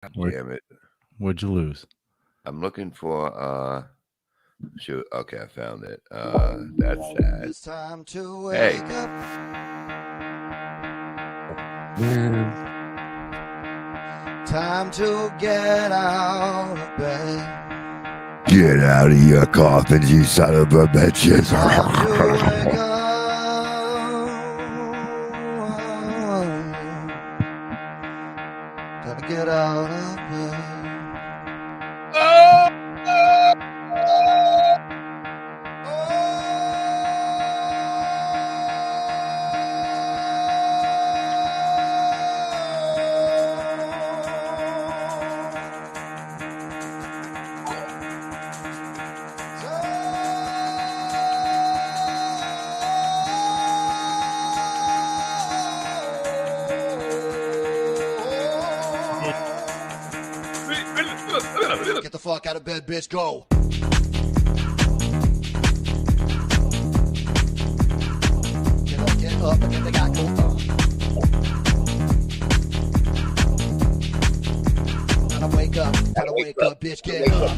Damn it. What'd you lose? I'm looking for shoot, okay, I found it. That's sad. It's time to wake Hey. up. Time to get out of bed. Get out of your coffins, you son of a bitches. Time to wake up. Gotta get out of bed. Get the fuck out of bed, bitch. Go. Get up and get the guy go. Gotta wake up, bitch. Get up.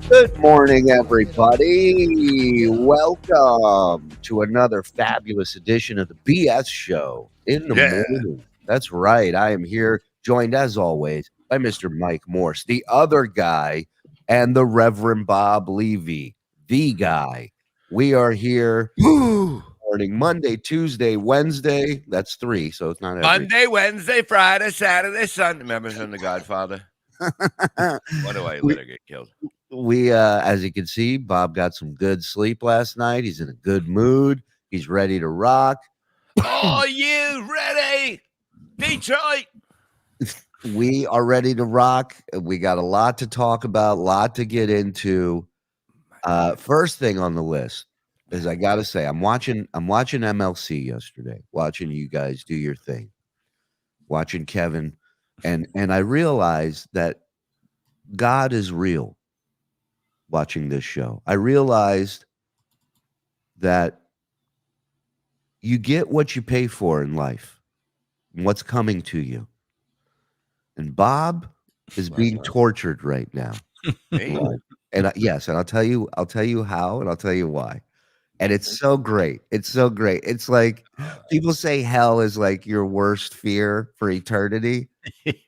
Good morning, everybody. Welcome to another fabulous edition of the BS Show in the morning. That's right. I am here, joined as always by Mr. Mike Morse, the other guy, and the Reverend Bob Levy, the guy. We are here morning, Monday, Tuesday, Wednesday. That's three, so it's not every Monday, Wednesday, Friday, Saturday, Sunday. Remember from The Godfather? Why do I let her get killed? We, as you can see, Bob got some good sleep last night. He's in a good mood. He's ready to rock. Are you ready, Detroit? We are ready to rock. We got a lot to talk about, a lot to get into. First thing on the list is I gotta say, I'm watching MLC yesterday, watching you guys do your thing, watching Kevin, and I realized that God is real. Watching this show, I realized that you get what you pay for in life and what's coming to you. And Bob is being tortured right now. Hey. And yes, and I'll tell you how, and I'll tell you why. And it's so great. It's so great. It's like people say hell is like your worst fear for eternity.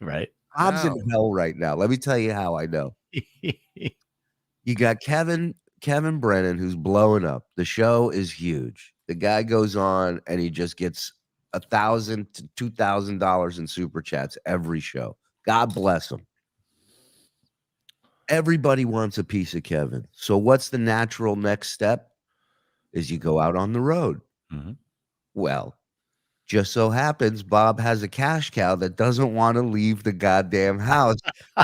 Right. Bob's in hell right now. Let me tell you how I know. You got Kevin Brennan, who's blowing up. The show is huge. The guy goes on and he just gets $1,000 to $2,000 in super chats every show. God bless him. Everybody wants a piece of Kevin. So what's the natural next step? Is you go out on the road. Mhm. Well, just so happens Bob has a cash cow that doesn't want to leave the goddamn house.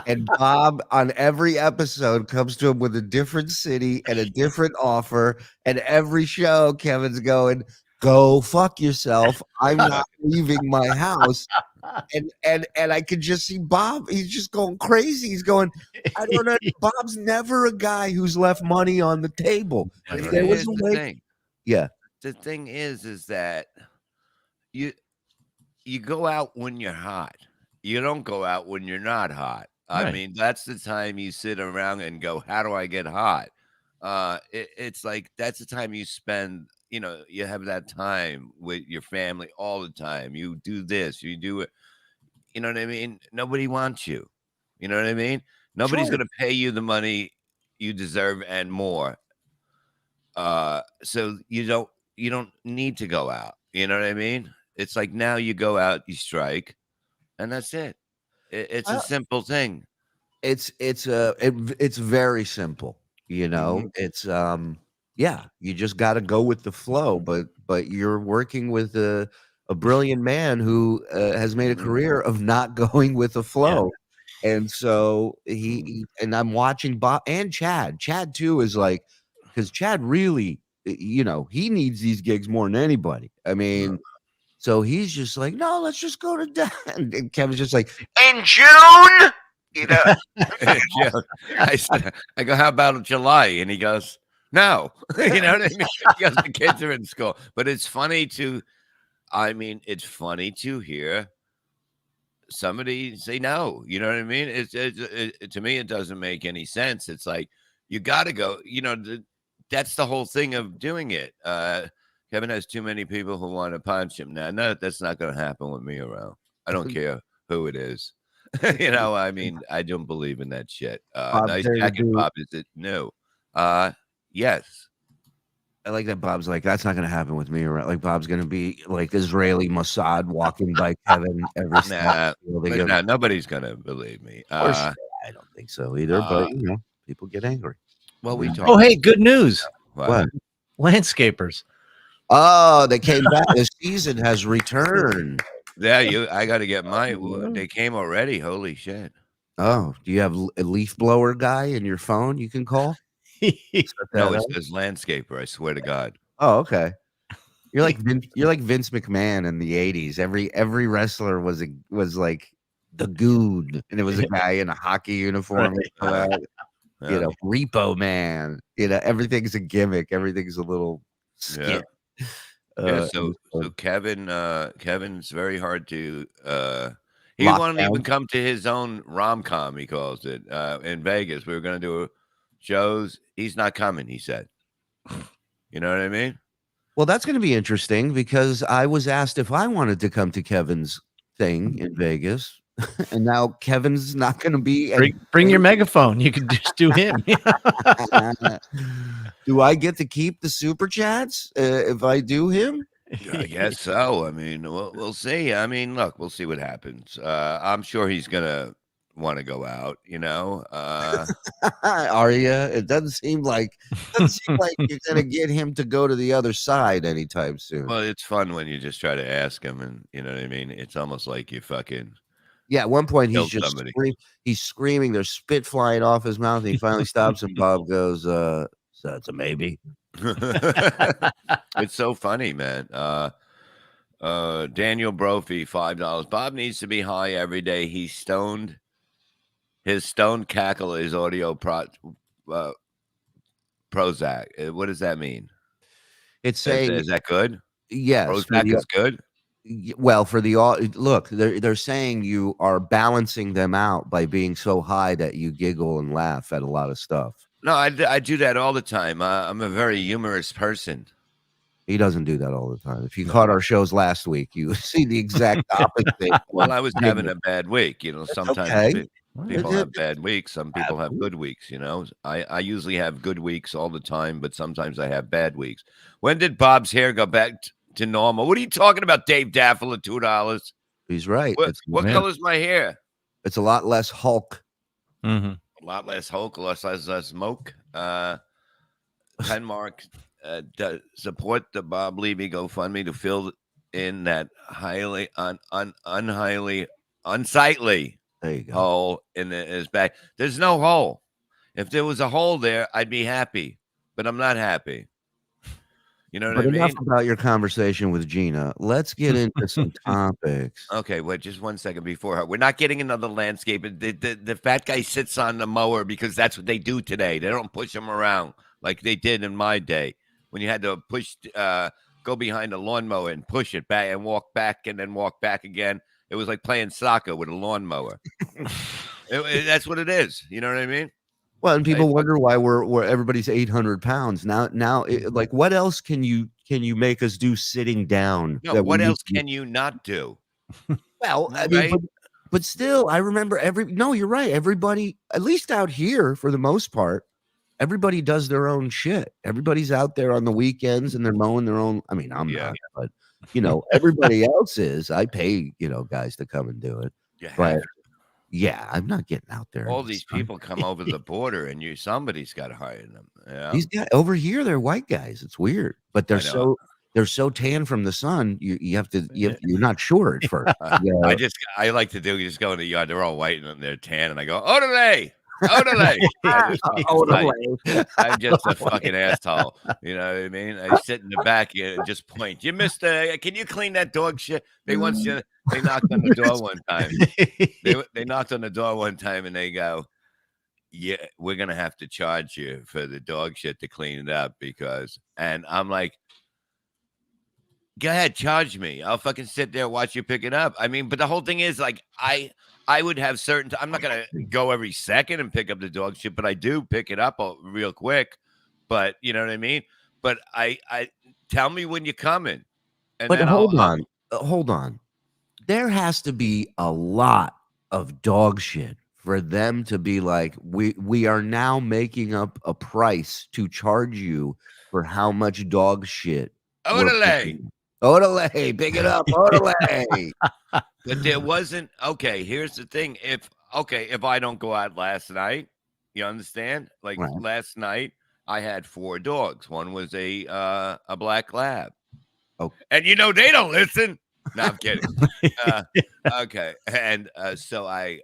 And Bob on every episode comes to him with a different city and a different offer. And every show, Kevin's going, go fuck yourself. I'm not leaving my house. And I could just see Bob. He's just going crazy. He's going, I don't know. Bob's never a guy who's left money on the table. If there was Here's a the way, thing. yeah. The thing is that you go out when you're hot. You don't go out when you're not hot. I Right. mean, that's the time you sit around and go, how do I get hot? It's like that's the time you spend, you have that time with your family all the time. You do this, you do it. You know what I mean? Nobody wants you. You know what I mean? Nobody's Sure. going to pay you the money you deserve and more. So you don't need to go out. You know what I mean? It's like now you go out, you strike, and that's it. It's a simple thing. It's very simple, It's yeah, you just got to go with the flow, but you're working with a brilliant man who has made a career of not going with the flow. And so and I'm watching Bob and Chad too is like, because Chad really, he needs these gigs more than anybody. I mean, so he's just like, no, let's just go to and Kevin's just like, in June. Yeah. I go, how about July? And he goes, no. You know what I mean? He goes, the kids are in school. But it's funny to hear somebody say no. You know what I mean? To me, it doesn't make any sense. It's like you got to go. That's the whole thing of doing it. Kevin has too many people who want to punch him. Now, no, that's not going to happen with me around. I don't care who it is. I mean, I don't believe in that shit. Bob's Nice there to jacket, do- Bob. Is it? No. Yes. I like that Bob's like, that's not going to happen with me. Right? Like Bob's going to be like Israeli Mossad walking by Kevin every step. Nah, nobody's going to believe me. I don't think so either, but people get angry. Well, we talk. Oh, hey, good news. What? Landscapers. Oh, they came back. The season has returned. Yeah, I got to get mine. They came already. Holy shit. Oh, do you have a leaf blower guy in your phone you can call? No, it says landscaper. I swear to God. Oh, okay. You're like Vince McMahon in the '80s. Every wrestler was like the Goon, and it was a guy in a hockey uniform. Repo Man. Everything's a gimmick. Everything's a little skit. So Kevin's very hard to. He won't even come to his own rom-com. He calls it in Vegas. We were going to do shows. He's not coming. He said. You know what I mean? Well, that's going to be interesting because I was asked if I wanted to come to Kevin's thing in Vegas, and now Kevin's not going to be. Bring your megaphone. You can just do him. Do I get to keep the super chats if I do him? I guess so. I mean, we'll see. I mean, look, we'll see what happens. I'm sure he's gonna want to go out. Are you? It doesn't seem like you're gonna get him to go to the other side anytime soon. Well, it's fun when you just try to ask him, and you know what I mean. It's almost like you fucking. Yeah, at one point he's killed just somebody. he's screaming. There's spit flying off his mouth. And he finally stops, and Bob goes, "So it's a maybe." It's so funny, man. Daniel Brophy, $5. Bob needs to be high every day. He's stoned. His stoned cackle is audio Prozac. What does that mean? It's saying, is that good? Yes, Prozac is good. Well, for the look, they're saying you are balancing them out by being so high that you giggle and laugh at a lot of stuff. No, I do that all the time. I'm a very humorous person. He doesn't do that all the time. If you caught our shows last week, you see the exact opposite. Well, I was having a bad week. Sometimes okay. people have bad weeks. Some people have good weeks. I usually have good weeks all the time, but sometimes I have bad weeks. When did Bob's hair go back to normal? What are you talking about, Dave Daffel at $2? He's right. What color is my hair? It's a lot less Hulk. Mm-hmm. A lot less Hulk, less smoke. Penmark support the Bob Levy GoFundMe to fill in that highly unsightly There you go. hole in his back. There's no hole. If there was a hole there, I'd be happy, but I'm not happy. You know what I mean? Enough about your conversation with Gina. Let's get into some topics. Okay, wait, just 1 second before her. We're not getting another landscape. The fat guy sits on the mower because that's what they do today. They don't push him around like they did in my day when you had to go behind a lawnmower and push it back and walk back and then walk back again. It was like playing soccer with a lawnmower. That's what it is. You know what I mean? Well, and people wonder why we're everybody's 800 pounds now. Like, what else can you make us do sitting down? No, what else can you not do? Well, I mean, but still, I remember no, you're right. Everybody, at least out here, for the most part, everybody does their own shit. Everybody's out there on the weekends and they're mowing their own. I mean, I'm not, but everybody else is. I pay, guys to come and do it. But yeah, I'm not getting out there. All these people come over the border, and somebody's got to hire them. Yeah. These guys over here, they're white guys. It's weird, but they're so tan from the sun. You're not sure at first. I like to just go in the yard. They're all white and they're tan, and I go, Odele. I'm just a fucking asshole. You know what I mean? I sit in the back and just point. You missed can you clean that dog shit? They knocked on the door one time. They knocked on the door one time and they go, yeah, we're gonna have to charge you for the dog shit to clean it up and I'm like, go ahead, charge me. I'll fucking sit there, watch you pick it up. I mean, but the whole thing is like I would have certain. I'm not gonna go every second and pick up the dog shit, but I do pick it up real quick. But you know what I mean. But I tell me when you're coming. And But then hold on. There has to be a lot of dog shit for them to be like, we are now making up a price to charge you for how much dog shit. we're Odele. picking up. Odele, pick it up, Odele. But there wasn't. Okay, here's the thing. If I don't go out last night, you understand? Like Right. last night, I had 4 dogs. One was a black lab. Oh. And you know they don't listen. No, I'm kidding. Okay, and so I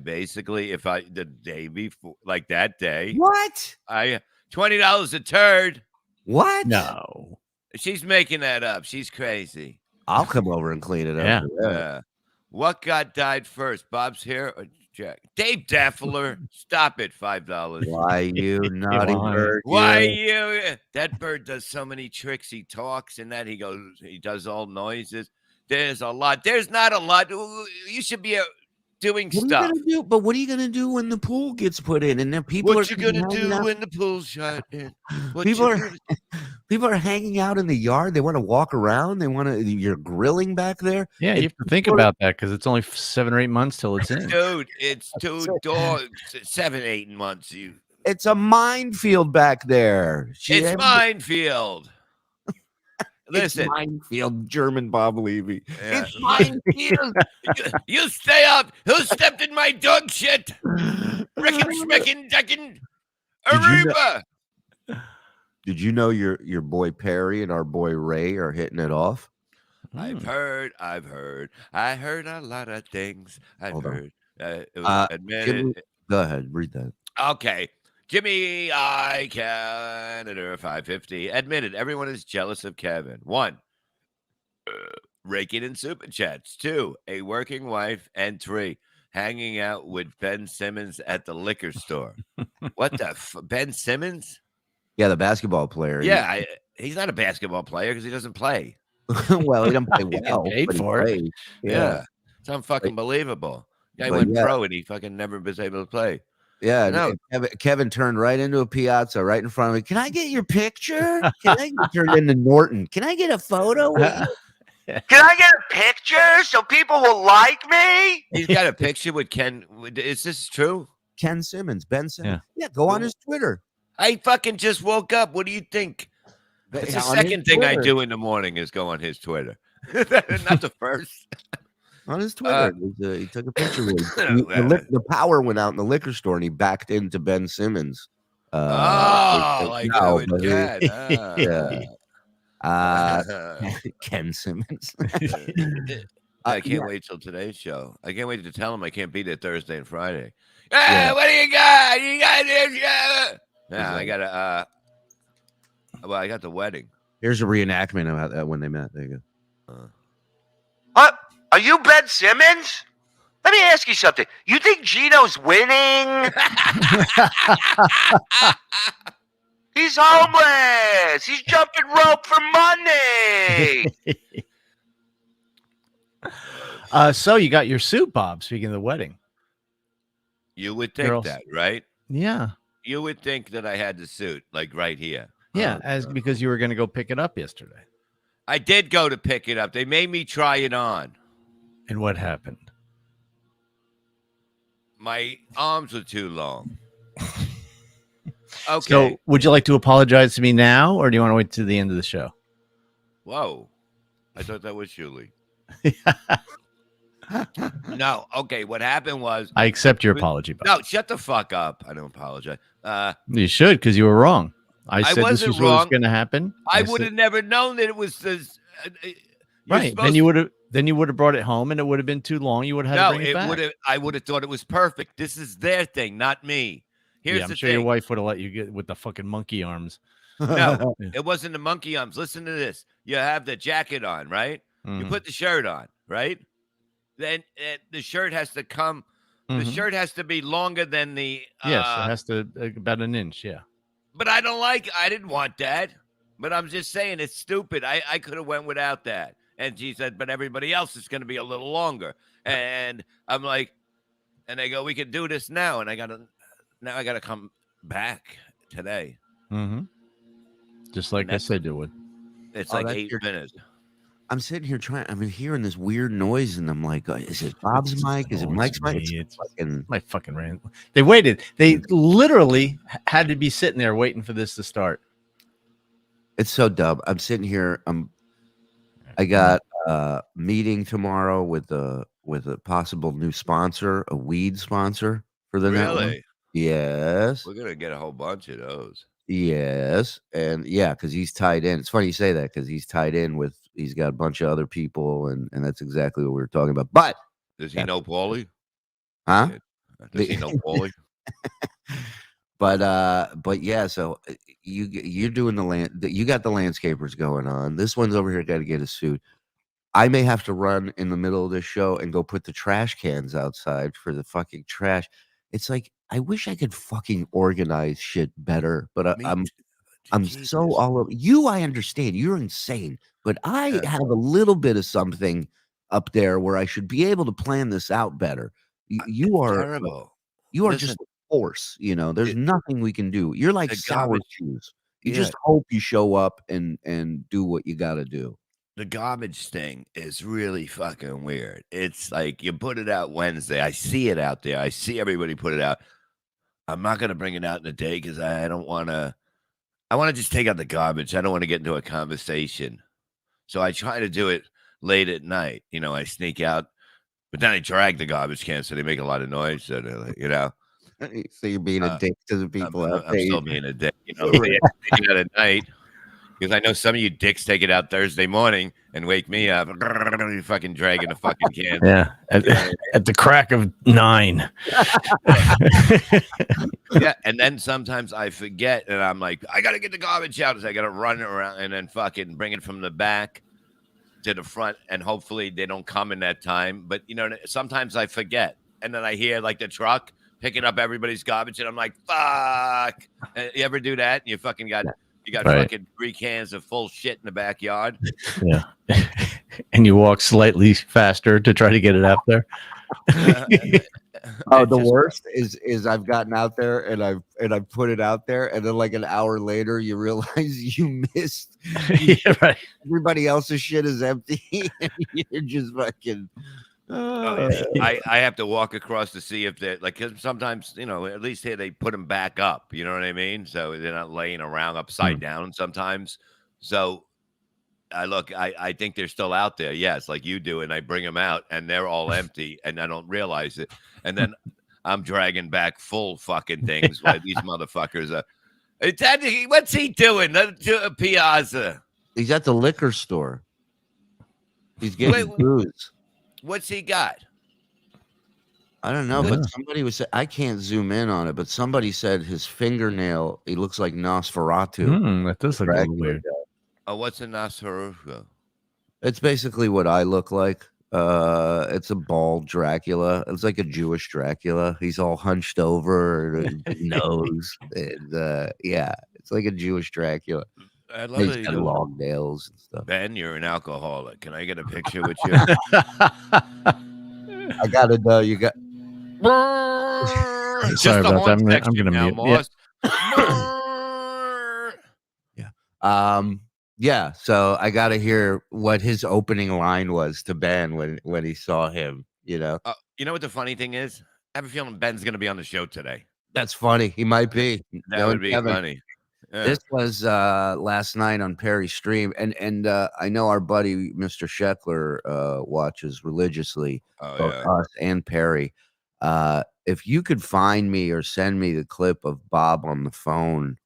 basically, if I the day before, like that day, What? I $20 a turd. What? No. She's making that up. She's crazy. I'll come over and clean it up. Yeah. for that. What got died first, Bob's hair or Jack? Dave Daffler, stop it, $5. Why you naughty lying. bird? Why you? you? That bird does so many tricks. He talks and that he does all noises. There's a lot. There's not a lot. You should be doing What are you stuff. gonna do? But what are you gonna do when the pool gets put in and then people What are you gonna hanging do out- when the pool's shut in? What People you are people are hanging out in the yard. They want to walk around. They want to. You're grilling back there. Yeah, you have to think about that because it's only 7 or 8 months till it's in. Dude, it's 2 dogs, 7, 8 months. It's a minefield back there. It's minefield. It's Listen, minefield. German Bob Levy. yeah. It's minefield. You stay up. Who stepped in my dog shit? Rickin' schmickin' deckin' Did you know- Aruba. Did you know your boy Perry and our boy Ray are hitting it off? I've heard a lot of things. I've Hold on. heard. It was admitted. Go ahead, read that. Okay. Jimmy I Canada 550 admitted everyone is jealous of Kevin. 1, raking in super chats. 2, a working wife. And 3, hanging out with Ben Simmons at the liquor store. What the Ben Simmons? Yeah, the basketball player. Yeah, he's not a basketball player because he doesn't play. Well, he doesn't play He well. paid but he for it. plays. Yeah. It's unfucking believable. Guy but went yeah. pro and he fucking never was able to play. Yeah, No. Kevin turned right into a piazza right in front of me. Can I get your picture? Can I turned into Norton? Can I get a photo? With you? Can I get a picture so people will like me? He's got a picture with Ken. Is this true? Ken Simmons, Ben Simmons. Yeah, go on his Twitter. I fucking just woke up. What do you think? It's the On his second thing I Twitter. do in the morning is go on his Twitter. Not the first. On his Twitter, he took a picture with him. Yeah. The power went out in the liquor store, and he backed into Ben Simmons. Like no, doing but he- that. yeah. Ken Simmons. I can't yeah. wait till today's show. I can't wait to tell him I can't be there Thursday and Friday. Yeah. What do you got? You got this? Yeah, I got a. Well, I got the wedding. Here's a reenactment about that when they met. There you go. Are you Ben Simmons? Let me ask you something. You think Gino's winning? He's homeless. He's jumping rope for money. So you got your suit, Bob. Speaking of the wedding. You would think Girls. that, right? Yeah. You would think that I had the suit, like right here. Yeah. Because you were going to go pick it up yesterday. I did go to pick it up. They made me try it on. And what happened? My arms were too long. Okay. So would you like to apologize to me now, or do you want to wait to the end of the show? Whoa. I thought that was Julie. No. Okay. What happened was. I accept your apology, Bob. No, shut the fuck up. I don't apologize. You should, because you were wrong. I said this wasn't was what was wrong. going to happen. I said- would have never known that it was this. Right. Then you would have brought it home, and it would have been too long. You would have had No, to bring it it back. would have. I would have thought it was perfect. This is their thing, not me. Here's Yeah, I'm the sure thing. your wife would have let you get with the fucking monkey arms. No, Yeah. it wasn't the monkey arms. Listen to this. You have the jacket on, right? You Mhm. put the shirt on, right? Then the shirt has to come. The Mhm. shirt has to be longer than the. Yes, it has to about an inch. Yeah. But I don't like. I didn't want that. But I'm just saying it's stupid. I could have went without that. And she said, but everybody else is going to be a little longer. And I'm like, and they go, we can do this now. And I got to come back today. Mm-hmm. Just like I said you would. It's like 8 minutes. I'm sitting here I'm hearing this weird noise, and I'm like, is it Bob's mic? Is it Mike's mic? It's my fucking rant. They waited. They literally had to be sitting there waiting for this to start. It's so dumb. I'm sitting here. I got a meeting tomorrow with a possible new sponsor, a weed sponsor for the network. Really? Yes. We're gonna get a whole bunch of those. Yes, and because he's tied in. It's funny you say that because he's tied in with. He's got a bunch of other people, and that's exactly what we were talking about. But does he know Paulie? Huh? Does he know Paulie? But yeah. So you're doing the land. You got the landscapers going on. This one's over here got to get a suit. I may have to run in the middle of this show and go put the trash cans outside for the fucking trash. It's like I wish I could fucking organize shit better, but I'm so all over you. I understand you're insane, but I have a little bit of something up there where I should be able to plan this out better. You are terrible. You are just a force. There's nothing we can do. You're like sour shoes. You just hope you show up and do what you got to do. The garbage thing is really fucking weird. It's like you put it out Wednesday. I see it out there. I see everybody put it out. I'm not going to bring it out in a day because I don't want to. I want to just take out the garbage. I don't want to get into a conversation. So I try to do it late at night. I sneak out, but then I drag the garbage cans so they make a lot of noise. So So you're being a dick to the people out there. I'm still being a dick. Take it out at night. Because I know some of you dicks take it out Thursday morning and wake me up. You're fucking dragging the fucking can. Yeah. At the crack of 9. Yeah. And then sometimes I forget and I'm like, I got to get the garbage out. So I got to run around and then fucking bring it from the back to the front. And hopefully they don't come in that time. But, sometimes I forget. And then I hear like the truck picking up everybody's garbage. And I'm like, fuck. You ever do that? And you fucking got... You got fucking 3 cans of full shit in the backyard. Yeah. And you walk slightly faster to try to get it out there. The worst is I've gotten out there and I've put it out there, and then like an hour later you realize you missed. Yeah, right. Everybody else's shit is empty, and you're just fucking. I have to walk across to see if they're like, because sometimes, at least here they put them back up. You know what I mean? So they're not laying around upside down sometimes. So I think they're still out there. Yes, like you do. And I bring them out and they're all empty and I don't realize it. And then I'm dragging back full fucking things while these motherfuckers are. What's he doing? Piazza. He's at the liquor store. He's getting booze. What's he got? I don't know, but somebody was saying, I can't zoom in on it, but somebody said his fingernail, he looks like Nosferatu. That does look a little weird. Oh, what's a Nosferatu? It's basically what I look like. It's a bald Dracula. It's like a Jewish Dracula. He's all hunched over, and nose, and it's like a Jewish Dracula. I love He's got long nails and stuff. Ben, you're an alcoholic. Can I get a picture with you? I gotta know you got. Sorry about that. I'm gonna mute. Yeah. So I gotta hear what his opening line was to Ben when he saw him. You know what the funny thing is? I have a feeling Ben's gonna be on the show today. That's funny. He might be. That would be funny. Yeah. This was last night on Perry's stream, and I know our buddy Mr. Sheckler watches religiously, both us and Perry. If you could find me or send me the clip of Bob on the phone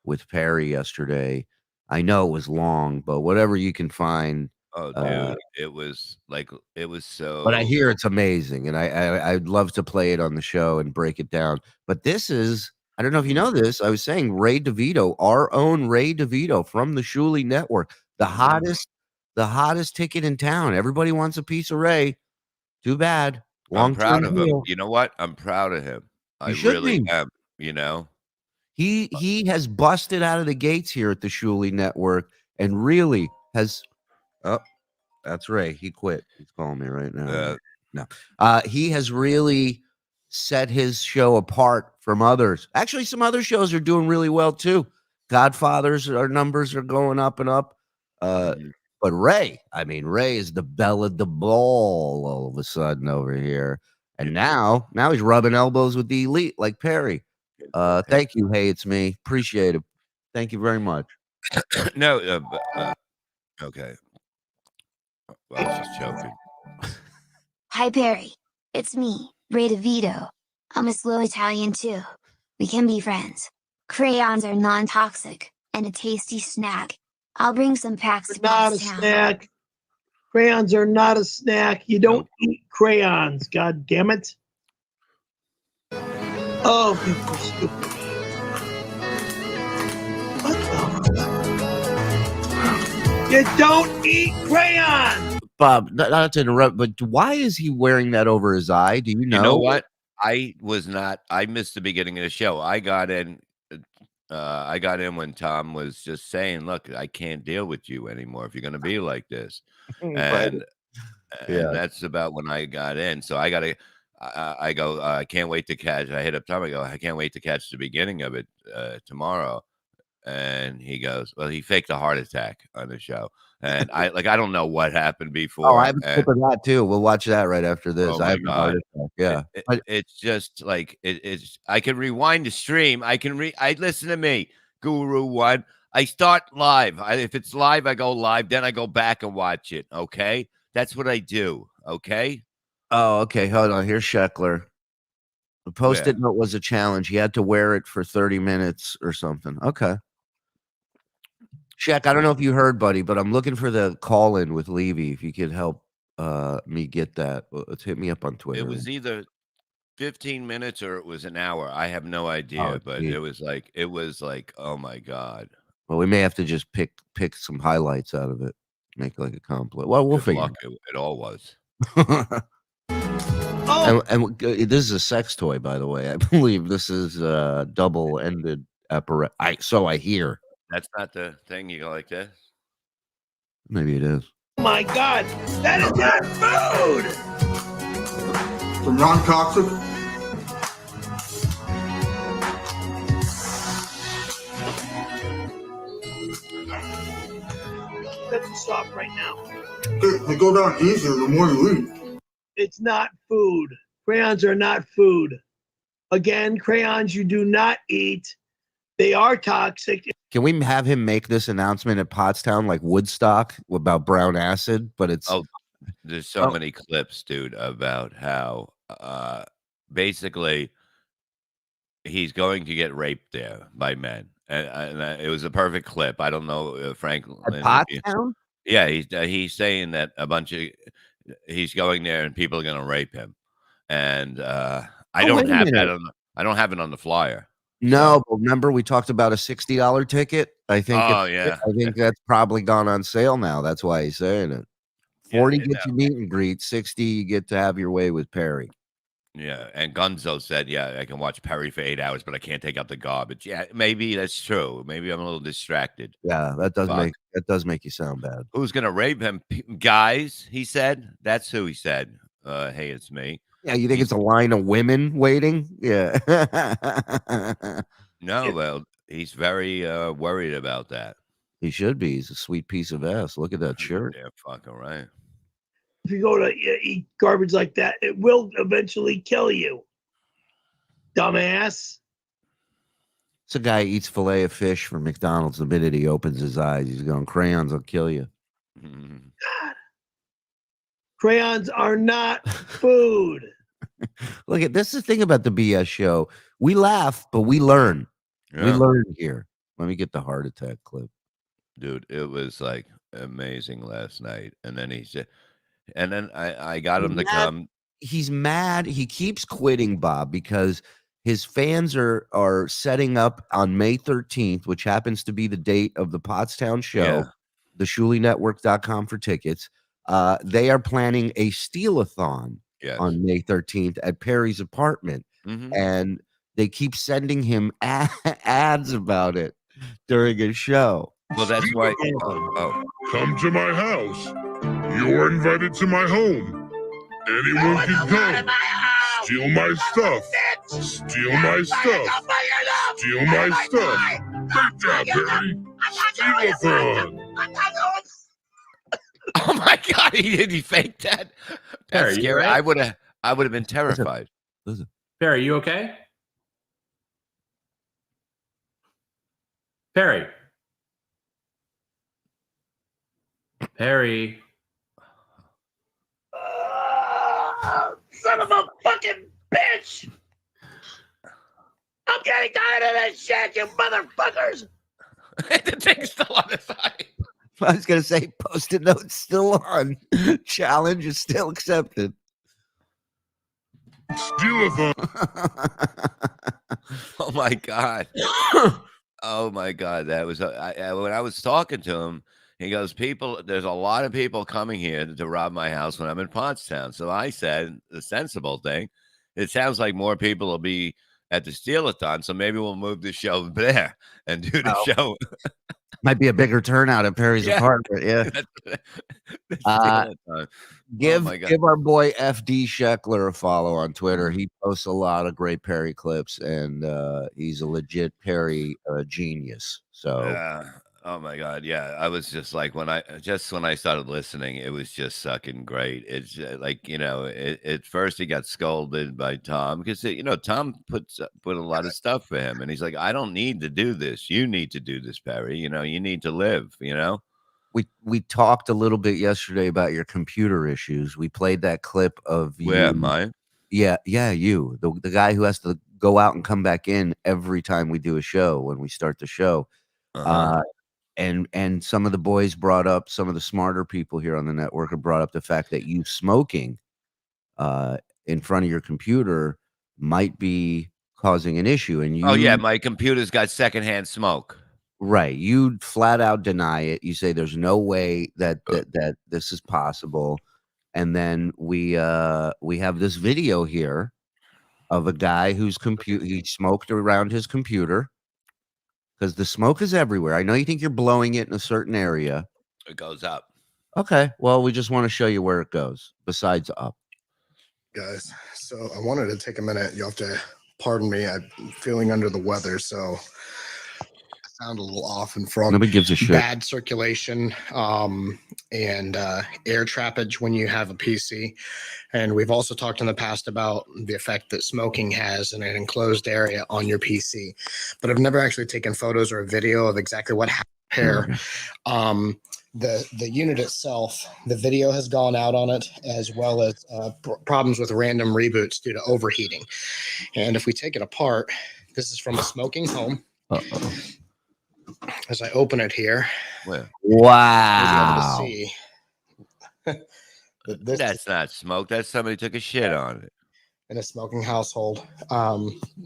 with Perry yesterday, I know it was long, but whatever you can find. Oh, dude, it was so. But I hear it's amazing, and I'd love to play it on the show and break it down. But this is. I don't know if you know this. I was saying Ray DeVito, our own Ray DeVito from the Shuli Network, the hottest ticket in town. Everybody wants a piece of Ray. Too bad. I'm proud of him. You know what? I'm proud of him. I really am. He has busted out of the gates here at the Shuli Network and really has. Oh, that's Ray. He quit. He's calling me right now. No, he has really set his show apart from others. Actually, some other shows are doing really well too. Godfathers, our numbers are going up and up. But Ray, I mean, Ray is the belle of the ball all of a sudden over here. And now he's rubbing elbows with the elite like Perry. Thank you. Hey, it's me. Appreciate it. Thank you very much. No, okay. Well, I was just joking. Hi, Perry. It's me, Ray DeVito. I'm a slow Italian too. We can be friends. Crayons are non-toxic and a tasty snack. I'll bring some packs to Not a Pottstown. snack. Crayons are not a snack. You don't eat crayons. God damn it. Oh, people are stupid. What the? You don't eat crayons. Bob, not to interrupt, but why is he wearing that over his eye? Do you know? You know what? I missed the beginning of the show. I got in when Tom was just saying, "Look, I can't deal with you anymore if you're going to be like this." And that's about when I got in. So I go, I can't wait to catch. I hit up Tom. I go, I can't wait to catch the beginning of it tomorrow. And he goes, well, he faked a heart attack on the show. And I don't know what happened before. Oh, I have a clip of that too. We'll watch that right after this. Oh my I have a heart God. attack. Yeah. It's just like it's. I can rewind the stream. I listen to me, Guru One. I start live. If it's live, I go live. Then I go back and watch it. Okay, that's what I do. Okay. Oh, okay. Hold on. Here's Sheckler. The post-it note was a challenge. He had to wear it for 30 minutes or something. Okay. Sheck, I don't know if you heard, buddy, but I'm looking for the call-in with Levy. If you could help me get that, let's hit me up on Twitter. It was either 15 minutes or it was an hour. I have no idea, but it was like, oh my God. Well, we may have to just pick some highlights out of it, make like a compliment. Well, we'll figure it all was. And this is a sex toy, by the way. I believe this is a double-ended apparatus. So I hear. That's not the thing you go like this. Maybe it is. Oh my God, that is not food. Some non-toxic. Doesn't stop right now. They go down easier the more you eat. It's not food. Crayons are not food. Again, crayons you do not eat. They are toxic. Can we have him make this announcement at Pottstown like Woodstock about brown acid? But it's there's so many clips, dude, about how basically he's going to get raped there by men, and it was a perfect clip. I don't know, Franklin. At Pottstown? Yeah, he's saying that he's going there and people are going to rape him, and I don't have it on the flyer. No, but remember we talked about a $60 ticket? I think. I think that's probably gone on sale now. That's why he's saying it. 40 gets you meet and greet. 60 you get to have your way with Perry. Yeah, and Gunzo said, "Yeah, I can watch Perry for 8 hours, but I can't take out the garbage." Yeah, maybe that's true. Maybe I'm a little distracted. Yeah, that does make you sound bad. Who's gonna rape him? Guys, he said. That's who he said. Hey, it's me. Yeah, you think it's a line of women waiting? Yeah. No, well, he's very worried about that. He should be. He's a sweet piece of ass. Look at that shirt. Yeah, fucking right. If you go to eat garbage like that, it will eventually kill you. Dumbass. It's a guy who eats filet of fish from McDonald's. The minute he opens his eyes, he's going, crayons will kill you. God. Crayons are not food. Look at this is the thing about the BS show. We laugh, but we learn. Yeah. We learn here. Let me get the heart attack clip. Dude, it was like amazing last night. And then he said, and then I got him to come. He's mad. He keeps quitting, Bob, because his fans are setting up on May 13th, which happens to be the date of the Pottstown show, the ShuliNetwork.com for tickets. They are planning a steal-a-thon on May 13th at Perry's apartment. Mm-hmm. And they keep sending him ads about it during his show. Well, that's why. Oh, Come to my house. You're invited to my home. Anyone can come. Steal my stuff. Steal my stuff. Steal my stuff. Great job, Perry. Steal-a-thon. oh my God! He faked that. Perry, That's you scary. right? I would have been terrified. Perry, you okay? Perry. Perry. Son of a fucking bitch! I'm getting tired of this shit, you motherfuckers! the thing's still on the side. I was gonna say post-it note still on. Challenge is still accepted. Steal-a-thon. Oh my God. Oh my God. That was when I was talking to him. He goes, there's a lot of people coming here to rob my house when I'm in Pottstown. So I said the sensible thing. It sounds like more people will be at the Steal-a-thon, so maybe we'll move the show there and do the show. Might be a bigger turnout at Perry's apartment. Yeah. The Steal-a-thon. Give my God. give our boy FD Scheckler a follow on Twitter. He posts a lot of great Perry clips, and he's a legit Perry genius. So Yeah. Oh my God. Yeah. I was just like, when I started listening, it was just sucking great. It's like, at first he got scolded by Tom because, Tom put a lot of stuff for him. And he's like, I don't need to do this. You need to do this, Perry. You need to live, we talked a little bit yesterday about your computer issues. We played that clip of Where you. mine? Yeah, you, the guy who has to go out and come back in every time we do a show when we start the show. Uh-huh. And some of the boys brought up, some of the smarter people here on the network have brought up the fact that you smoking in front of your computer might be causing an issue. And you, Oh yeah, my computer's got secondhand smoke. right? You flat out deny it. You say there's no way that this is possible. And then we have this video here of a guy whose computer he smoked around his computer. Because the smoke is everywhere. I know you think you're blowing it in a certain area. It goes up. Okay. Well, we just want to show you where it goes, besides up. Guys, so I wanted to take a minute. You'll have to pardon me. I'm feeling under the weather, so I sound a little off and from Nobody gives a shit. bad circulation and air trappage when you have a PC. And we've also talked in the past about the effect that smoking has in an enclosed area on your PC. But I've never actually taken photos or a video of exactly what happened here. The unit itself, the video has gone out on it, as well as problems with random reboots due to overheating. And if we take it apart, this is from a smoking home. Uh-oh. As I open it here, Where? Wow. you'll be able to see that this That's not smoke. That's somebody took a shit on it. in a smoking household,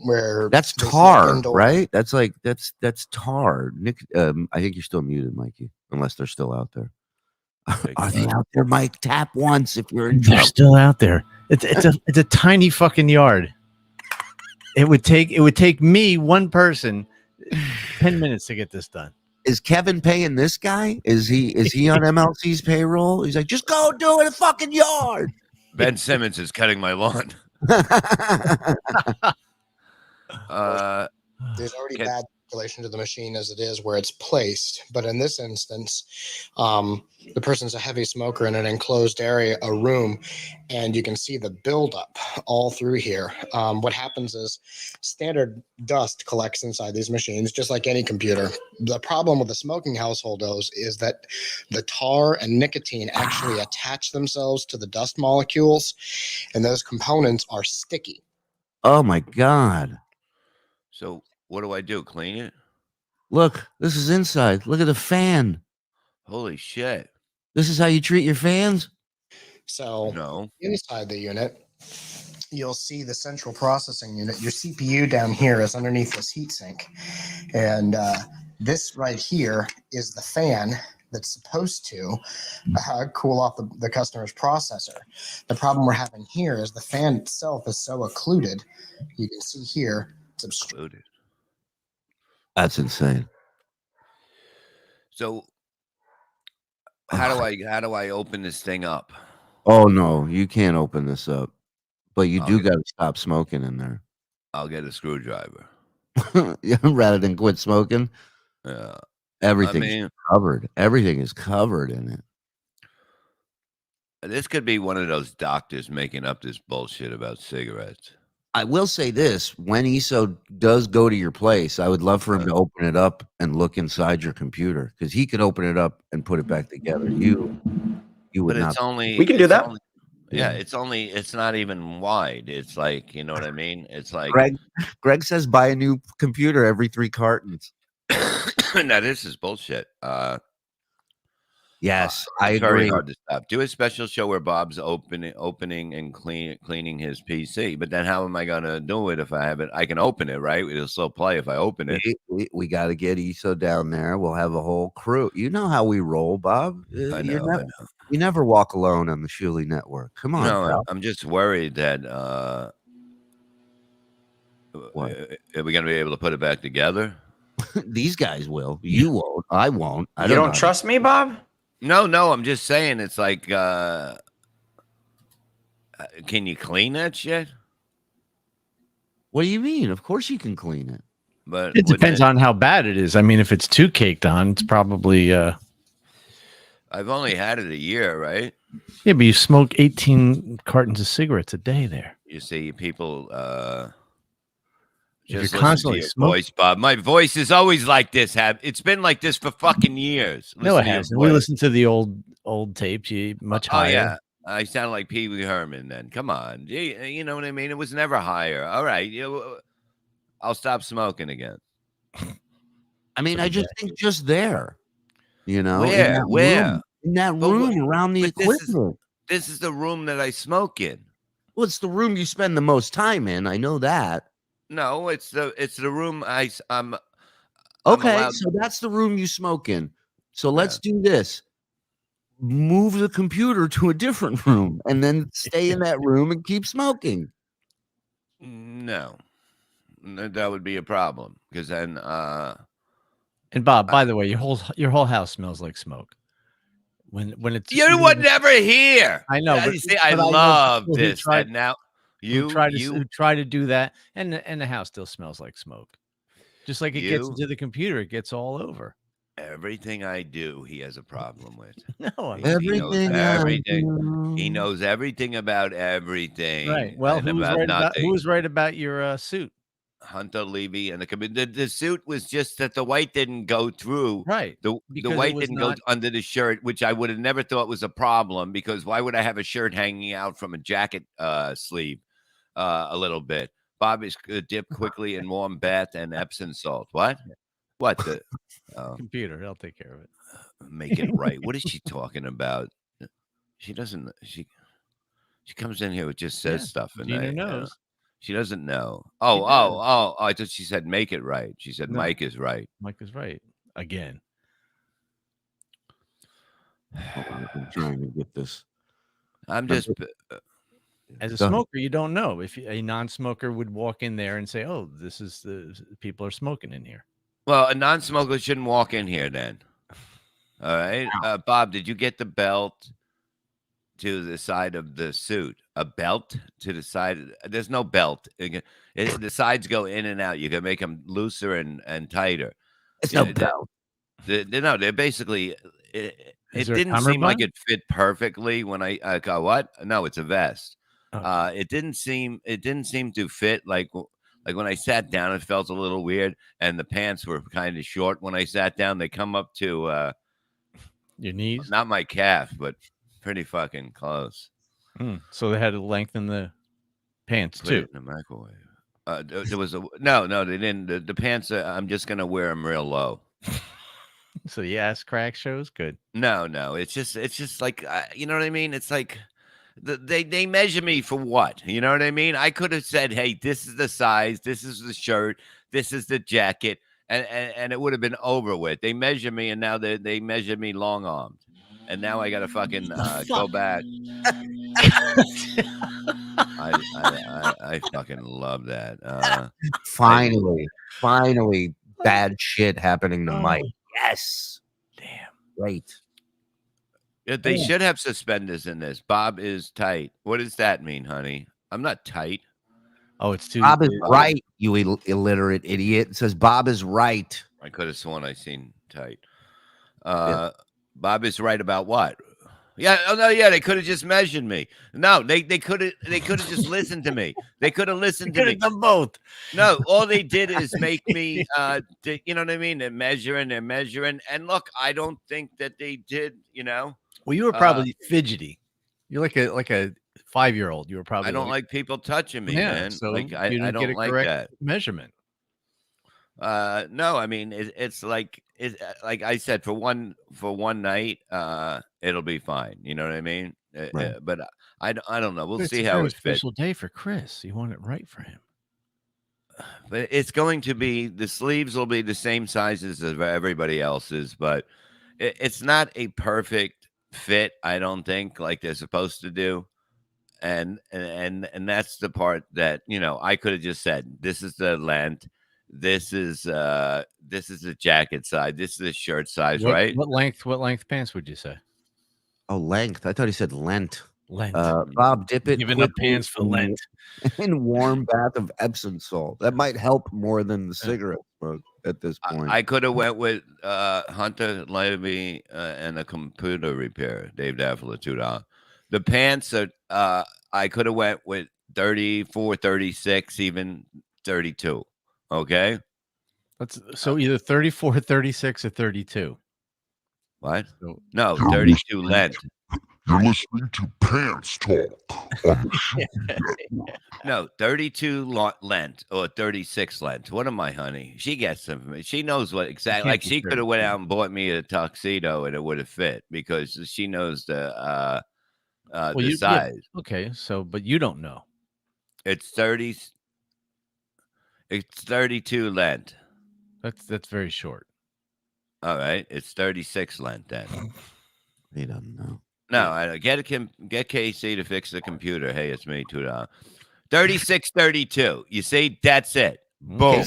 where That's they smoke tar, indoors. right? That's tar. Nick, I think you're still muted, Mikey, unless they're still out there. Are they out there, Mike? Tap once if you're in They're trouble. still out there. It's a tiny fucking yard. It would take me, one person, 10 minutes to get this done. Is Kevin paying this guy? Is he on MLC's payroll? He's like, just go do it in the fucking yard. Ben Simmons is cutting my lawn. There's already Can- bad circulation to the machine as it is where it's placed. But in this instance, the person's a heavy smoker in an enclosed area, a room, and you can see the buildup all through here. What happens is standard dust collects inside these machines, just like any computer. The problem with the smoking household is that the tar and nicotine actually attach themselves to the dust molecules, and those components are sticky. Oh my God. So what do I do? Clean it? Look, this is inside. Look at the fan. Holy shit. This is how you treat your fans? So No. inside the unit, you'll see the central processing unit. Your CPU down here is underneath this heatsink. And this right here is the fan that's supposed to cool off the customer's processor. The problem we're having here is the fan itself is so occluded. You can see here Included. That's insane. So how do I open this thing up? Oh no, you can't open this up. But you I'll do get- got to stop smoking in there. I'll get a screwdriver. Yeah, rather than quit smoking. Yeah. Everything's mean- covered. Everything is covered in it. This could be one of those doctors making up this bullshit about cigarettes. I will say this: when ESO does go to your place, I would love for him to open it up and look inside your computer because he could open it up and put it back together. You would But not. it's only We can do it's that. only- yeah, it's not even wide. It's like, you know what I mean? It's like Greg says buy a new computer every 3 cartons. now this is bullshit. Yes, I It's very agree. hard to stop. Do a special show where Bob's opening and cleaning his PC. But then how am I gonna do it if I have it? I can open it, right? It'll still play if I open it. We got to get ESO down there. We'll have a whole crew. You know how we roll, Bob. I know. You never walk alone on the Shuley Network. Come on. No, pal. I'm just worried that What? are we gonna be able to put it back together? These guys will. You won't. I won't. I You don't know. trust me, Bob? No, I'm just saying it's like can you clean that shit? What do you mean? Of course you can clean it. But It depends on how bad it is. I mean, if it's too caked on, it's probably I've only had it a year, right? yeah. But you smoke 18 cartons of cigarettes a day there. You see, people If you're just listen to constantly your smoking, voice, Bob. My voice is always like this. It's been like this for fucking years. no, Listen it to your hasn't. We voice. listen to the old tapes. You much Oh higher. yeah, I sound like Pee Wee Herman. Then come on, you know what I mean? It was never higher. All right, I'll stop smoking again. I mean, I just think just there. You know, Where? in that But room around the but equipment. This is the room that I smoke in. Well, it's the room you spend the most time in. I know that. No, it's the room I'm Okay, allowed- so that's the room you smoke in. So let's do this. Move the computer to a different room and then stay in that room and keep smoking. No, that would be a problem because then And Bob, by the way, your whole house smells like smoke. When it's you would never hear. I know, You but- see, I but I know love people who this. tried- And now who try to do that, and the house still smells like smoke. Just like it gets You- into the computer, it gets all over. everything I do, he has a problem with. No, He Everything knows I everything. He do. knows everything about everything. right. Well, and who was about right about nothing. who was right about your suit? Hunter Levy and the suit was just that the white didn't go through. Right. The Because it white was didn't not- go under the shirt, which I would have never thought was a problem because why would I have a shirt hanging out from a jacket sleeve a little bit? Bob is dip quickly in warm bath and Epsom salt. What? What the? Computer, I'll take care of it. Make it right. What is she talking about? She doesn't. She comes in here and just says Yeah, stuff, and Gina knows. she doesn't know. She Oh, does. I thought she said make it right. She said No. Mike is right. Mike is right again. Hold on, I'm trying to get this. I'm just. As a Go ahead. smoker, you don't know if a non-smoker would walk in there and say, "Oh, this is the people are smoking in here." Well, a non-smoker shouldn't walk in here then. All right, Bob, did you get the belt to the side of the suit? A belt to the side? There's no belt. The sides go in and out. You can make them looser and tighter. It's Yeah, no belt. No, they're basically. It Is there a didn't seem like cummerbund? it fit perfectly when I go, what? No, it's a vest. Oh. It didn't seem to fit like when I sat down. It felt a little weird, and the pants were kind of short when I sat down. They come up to Your knees. not my calf, but pretty fucking close. So they had to lengthen the pants Put it too. in the microwave. There was a no, they didn't. The pants. I'm just gonna wear them real low. So the ass crack shows good. No, it's just like you know what I mean. It's like they measure me for what? You know what I mean? I could have said, "Hey, this is the size, this is the shirt, this is the jacket," and it would have been over with. They measure me, and now they measure me long armed. and now I gotta fucking go back. I fucking love that. Finally, bad shit happening to Mike. Yes. Damn. Great. They should have suspenders in this. Bob is tight. What does that mean, honey? I'm not tight. Oh, it's too. Bob is right, you illiterate idiot. It says Bob is right. I could have sworn I seen tight. Bob is right about what? Yeah. Oh no. Yeah. They could have just measured me. No. They could have. They could have just listened to me. They could have listened to me. Done both. No. All they did is make me. You know what I mean? They're measuring. And look, I don't think that they did. You know. Well, you were probably fidgety. You're like a 5-year-old. You were probably. I don't like people touching me, Yeah, man. so Like you I didn't get don't a like correct that. measurement. No, I mean it's like I said, for one night, it'll be fine. You know what I mean? Right. But I don't know. We'll It's see a how very it fits. special day for Chris. You want it right for him. But it's going to be, the sleeves will be the same sizes as everybody else's, but it's not a perfect fit. I don't think, like they're supposed to do. And that's the part that, you know, I could have just said, this is the length. This is the jacket size. This is the shirt size, right? What length pants would you say? Oh, length. I thought he said Lent. Length. Bob, dip it. Giving up quickly pants for Lent. in warm bath of Epsom salt. That might help more than the cigarette smoke at this point. I could have went with Hunter Levy and a computer repair, Dave Daffler, $2. The pants are I could have went with 34, 36, even 32. Okay. So either 34, 36, or 32. What? So, No, 32 length. You're listening to Pants Talk on the Shoot. No, 32 length or 36 length. What am I, honey? She gets them from me. She knows what exactly. Like, she could have went out and bought me a tuxedo and it would have fit because she knows the size. Okay, so but you don't know. It's 30. It's 32 length. That's very short. All right, it's 36 length then. He doesn't know. No, I get KC to fix the computer. Hey, it's me, $2. 36, 32. You see, that's it. Boom.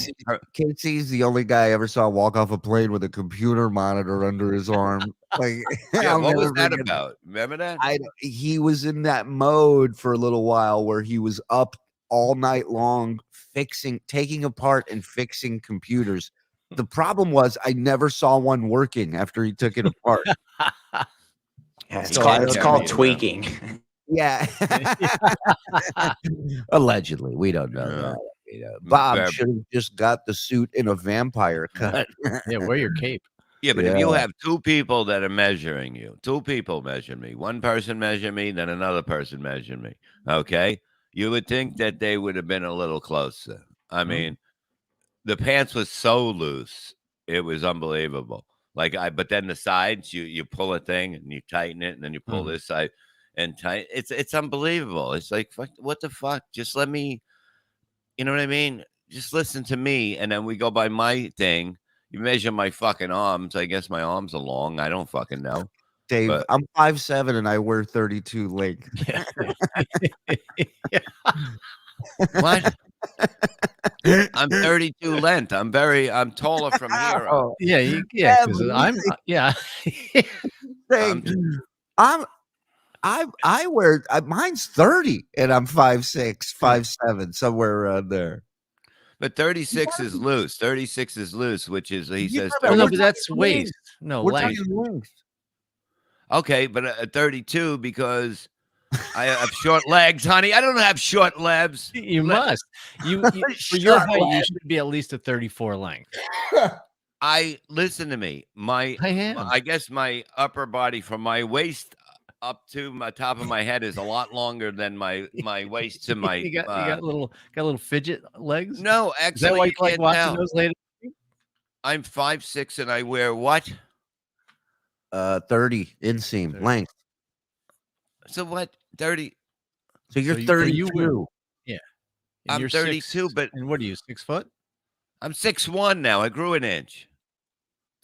Casey's the only guy I ever saw walk off a plane with a computer monitor under his arm. Like, Yeah, I'll what was never that forget about? Remember that? He was in that mode for a little while where he was up all night long taking apart and fixing computers. The problem was I never saw one working after he took it apart. Yeah, it's called tweaking. Yeah. Allegedly. We don't know that. Bob should have just got the suit in a vampire cut. Yeah, wear your cape. Yeah, but if you have two people that are measuring you, two people measure me, one person measure me, then another person measure me, okay? You would think that they would have been a little closer. I mean, the pants was so loose, it was unbelievable. But then the sides, you pull a thing and you tighten it, and then you pull this side and tighten. It's unbelievable. It's like, what the fuck? Just let me, you know what I mean? Just listen to me, and then we go by my thing. You measure my fucking arms. I guess my arms are long. I don't fucking know. Dave, But- I'm 5'7" and I wear 32 length. What? I'm 32 length. I'm taller from here. Oh, Yeah. 'Cause I'm I wear mine's 30 and I'm 5'6", 5'7", somewhere around there. But 36 is loose. 36 is loose, which is, he says, Oh, no, 30. but that's waist. No, We're length. talking length. Okay, but 32 because I have short legs, honey. I don't have short legs. You must. You for your height, you should be at least a 34 length. Listen to me. I am. I guess my upper body from my waist up to my top of my head is a lot longer than my waist to my. you got little fidget legs. No, Is that actually, why you you like can't watching tell. those later? I'm 5'6" and I wear what? 30 inseam length. So what? 30. So you're So 32. And I'm you're 32, but and what are you, 6 foot? I'm 6'1" now. I grew an inch.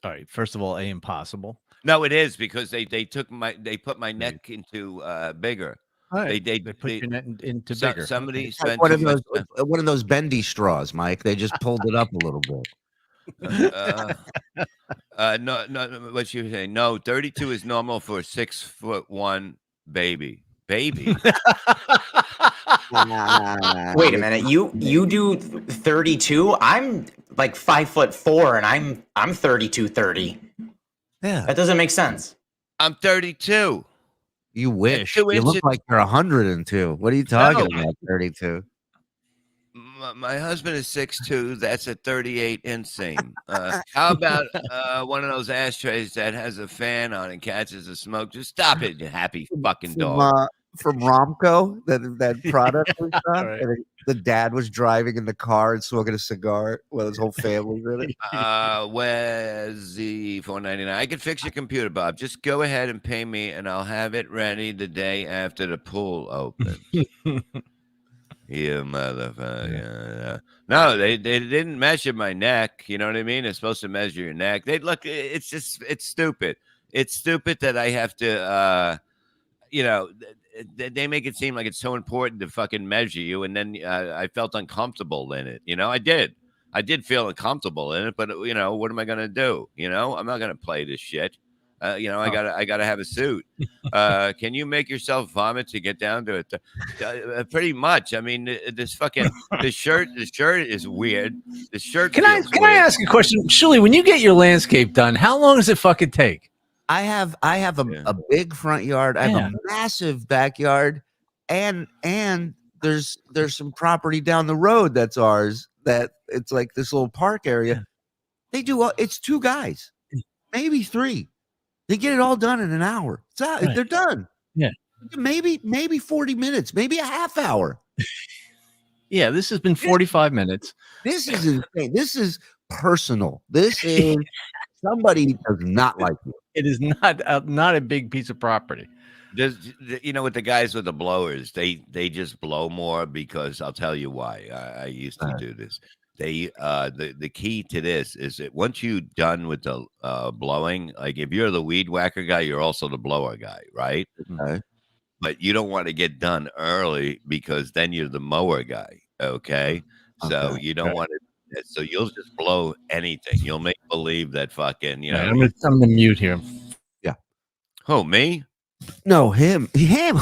All right. First of all, impossible. No, it is because they put my neck into bigger. All right. They put your net into bigger. Somebody It's like spent one too of much those one of those bendy straws, Mike. They just pulled it up a little bit. No, what you saying? No, 32 is normal for a 6'1" baby. Baby. Wait a minute. You do 32? I'm like 5'4" and I'm 32-30. Yeah. That doesn't make sense. I'm 32. You wish. 2 You inches. look like you're 102. What are you talking about? 32. My husband is 6'2". That's a 38 inseam. How about one of those ashtrays that has a fan on and catches the smoke? Just stop it, you happy fucking dog. From Romco, that product we saw. Right. And the dad was driving in the car and smoking a cigar while his whole family was in it. Where's the $4.99? I can fix your computer, Bob. Just go ahead and pay me, and I'll have it ready the day after the pool opens. You motherfucker. No, they didn't measure my neck. You know what I mean? It's supposed to measure your neck. It's stupid. It's stupid that I have to, they make it seem like it's so important to fucking measure you. And then I felt uncomfortable in it. I did feel uncomfortable in it, but what am I going to do? I'm not going to play this shit. I gotta have a suit. Can you make yourself vomit to get down to it? Pretty much. I mean, the shirt is weird. The shirt. Can I ask a question, Shuli? When you get your landscape done, how long does it fucking take? I have a big front yard. I have a massive backyard, and there's some property down the road that's ours. That it's like this little park area. They do. It's 2 guys, maybe 3. They get it all done in an hour. It's out. Right. They're done. Yeah. Maybe 40 minutes, maybe a half hour. Yeah, this has been 45 minutes. This is insane. This is personal. This is somebody does not like you. It is not a big piece of property. With the guys with the blowers, they just blow more because I'll tell you why. I used to do this. The key to this is that once you're done with the blowing, like if you're the weed whacker guy, you're also the blower guy, right? Okay. But you don't want to get done early because then you're the mower guy. Okay. So you don't want to. So you'll just blow anything. You'll make believe that fucking. I'm gonna mute here. Yeah. Who, me? No, him.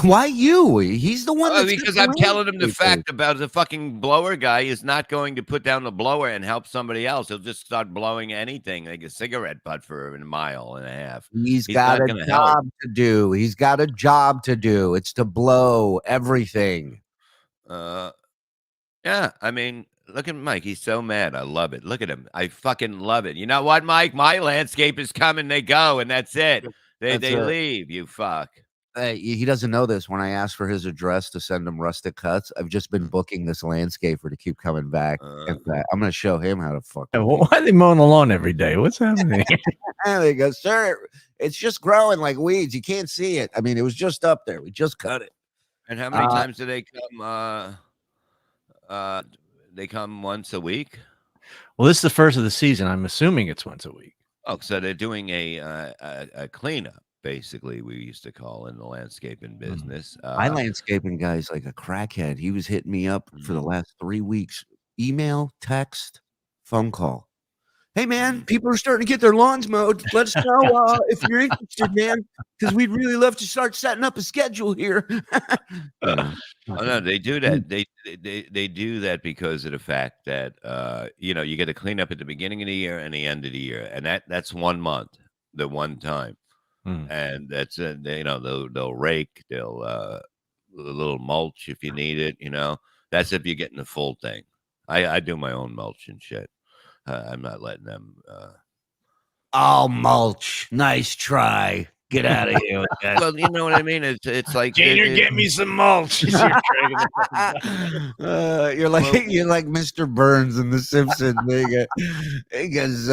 Why you? He's the one. Because I'm telling him the fact about the fucking blower guy is not going to put down the blower and help somebody else. He'll just start blowing anything like a cigarette butt for a mile and a half. He's got a job to do. He's got a job to do. It's to blow everything. Yeah. I mean, look at Mike. He's so mad. I love it. Look at him. I fucking love it. You know what, Mike? My landscape is coming. They go, and that's it. They leave, you fuck. He doesn't know this. When I asked for his address to send him rustic cuts, I've just been booking this landscaper to keep coming back. I'm going to show him how to fuck. Why are they mowing the lawn every day? What's happening? And they go, sir, it's just growing like weeds. You can't see it. I mean, it was just up there. We just cut it. And how many times do they come? They come once a week? Well, this is the first of the season. I'm assuming it's once a week. Oh, so they're doing a cleanup, basically, we used to call in the landscaping business. My landscaping guy's like a crackhead. He was hitting me up for the last 3 weeks. Email, text, phone call. Hey, man, people are starting to get their lawns mowed. Let us know if you're interested, man, because we'd really love to start setting up a schedule here. Oh, no, they do that. They do that because of the fact that, you get to clean up at the beginning of the year and the end of the year. And that's 1 month, the one time. And that's, they'll rake, they'll a little mulch if you need it, That's if you're getting the full thing. I do my own mulch and shit. I'm not letting them. I'll mulch. Nice try. Get out of here with that. Well, you know what I mean. It's like Junior, get me some mulch. You're like Mr. Burns in The Simpsons. He goes,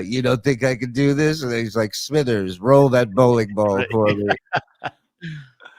you don't think I could do this? And he's like, Smithers, roll that bowling ball for me.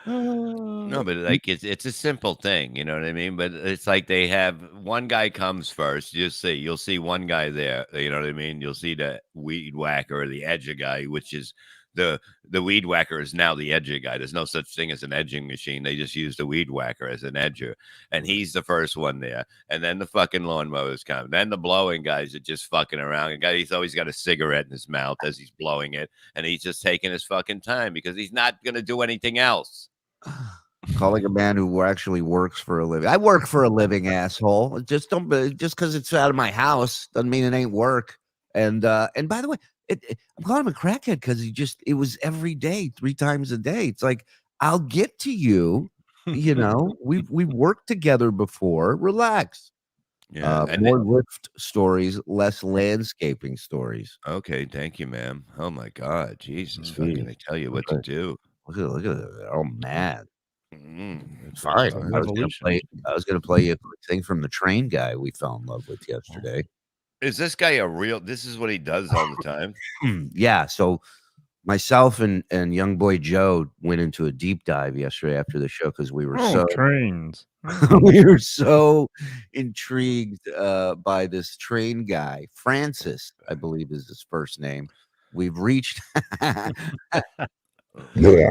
No, but like it's a simple thing, you know what I mean? But it's like they have one guy comes first. You'll see one guy there, you know what I mean? You'll see the weed whacker or the edger guy, which is the weed whacker is now the edger guy. There's no such thing as an edging machine. They just use the weed whacker as an edger, and he's the first one there. And then the fucking lawnmowers come. Then the blowing guys are just fucking around. And guy, he's always got a cigarette in his mouth as he's blowing it, and he's just taking his fucking time because he's not gonna do anything else. Calling a man who actually works for a living. I work for a living, asshole. Just because it's out of my house doesn't mean it ain't work. And by the way, I'm calling him a crackhead because it was every day, 3 times a day. It's like, I'll get to you. You know, we've worked together before. Relax. Yeah, and more lift stories, less landscaping stories. Okay, thank you, ma'am. Oh my God, Jesus, Indeed. fucking! I tell you what to do. Look at it. They're all mad. It's Fine. I was gonna play you a quick thing from the train guy we fell in love with yesterday. Is this guy a real? This is what he does all the time. Yeah. So myself and young boy Joe went into a deep dive yesterday after the show because we were trains. we were so intrigued by this train guy, Francis, I believe is his first name. We've reached. Time Chewy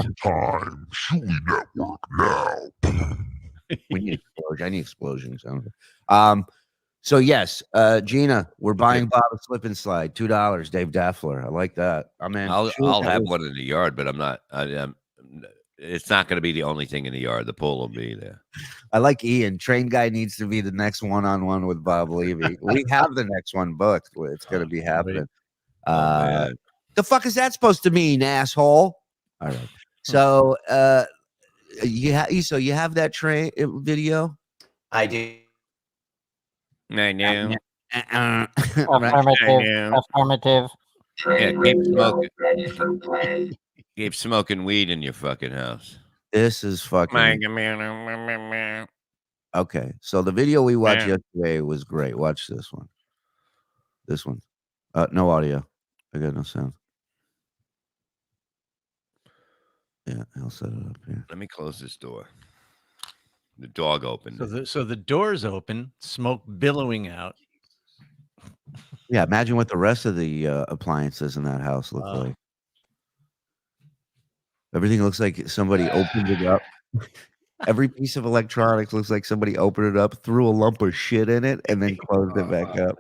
Network now. We need explosion. I need explosions. So yes, Gina, we're buying Bob a slip and slide, $2. Dave Daffler, I like that. I'm in. I'll have one in the yard, but I'm not. It's not going to be the only thing in the yard. The pool will be there. I like Ian. Train guy needs to be the next one-on-one with Bob Levy. We have the next one booked. It's going to be happening. The fuck is that supposed to mean, asshole? All right. So, you have that train video? I do. I know. Affirmative. Yeah, keep smoking weed in your fucking house. This is fucking. Okay, so the video we watched yesterday was great. Watch this one. This one. No audio. I got no sound. Yeah, I'll set it up here. Let me close this door. The dog opened. So the door's open, smoke billowing out. Yeah, imagine what the rest of the appliances in that house look like. Everything looks like somebody opened it up. Every piece of electronics looks like somebody opened it up, threw a lump of shit in it, and then closed it back up.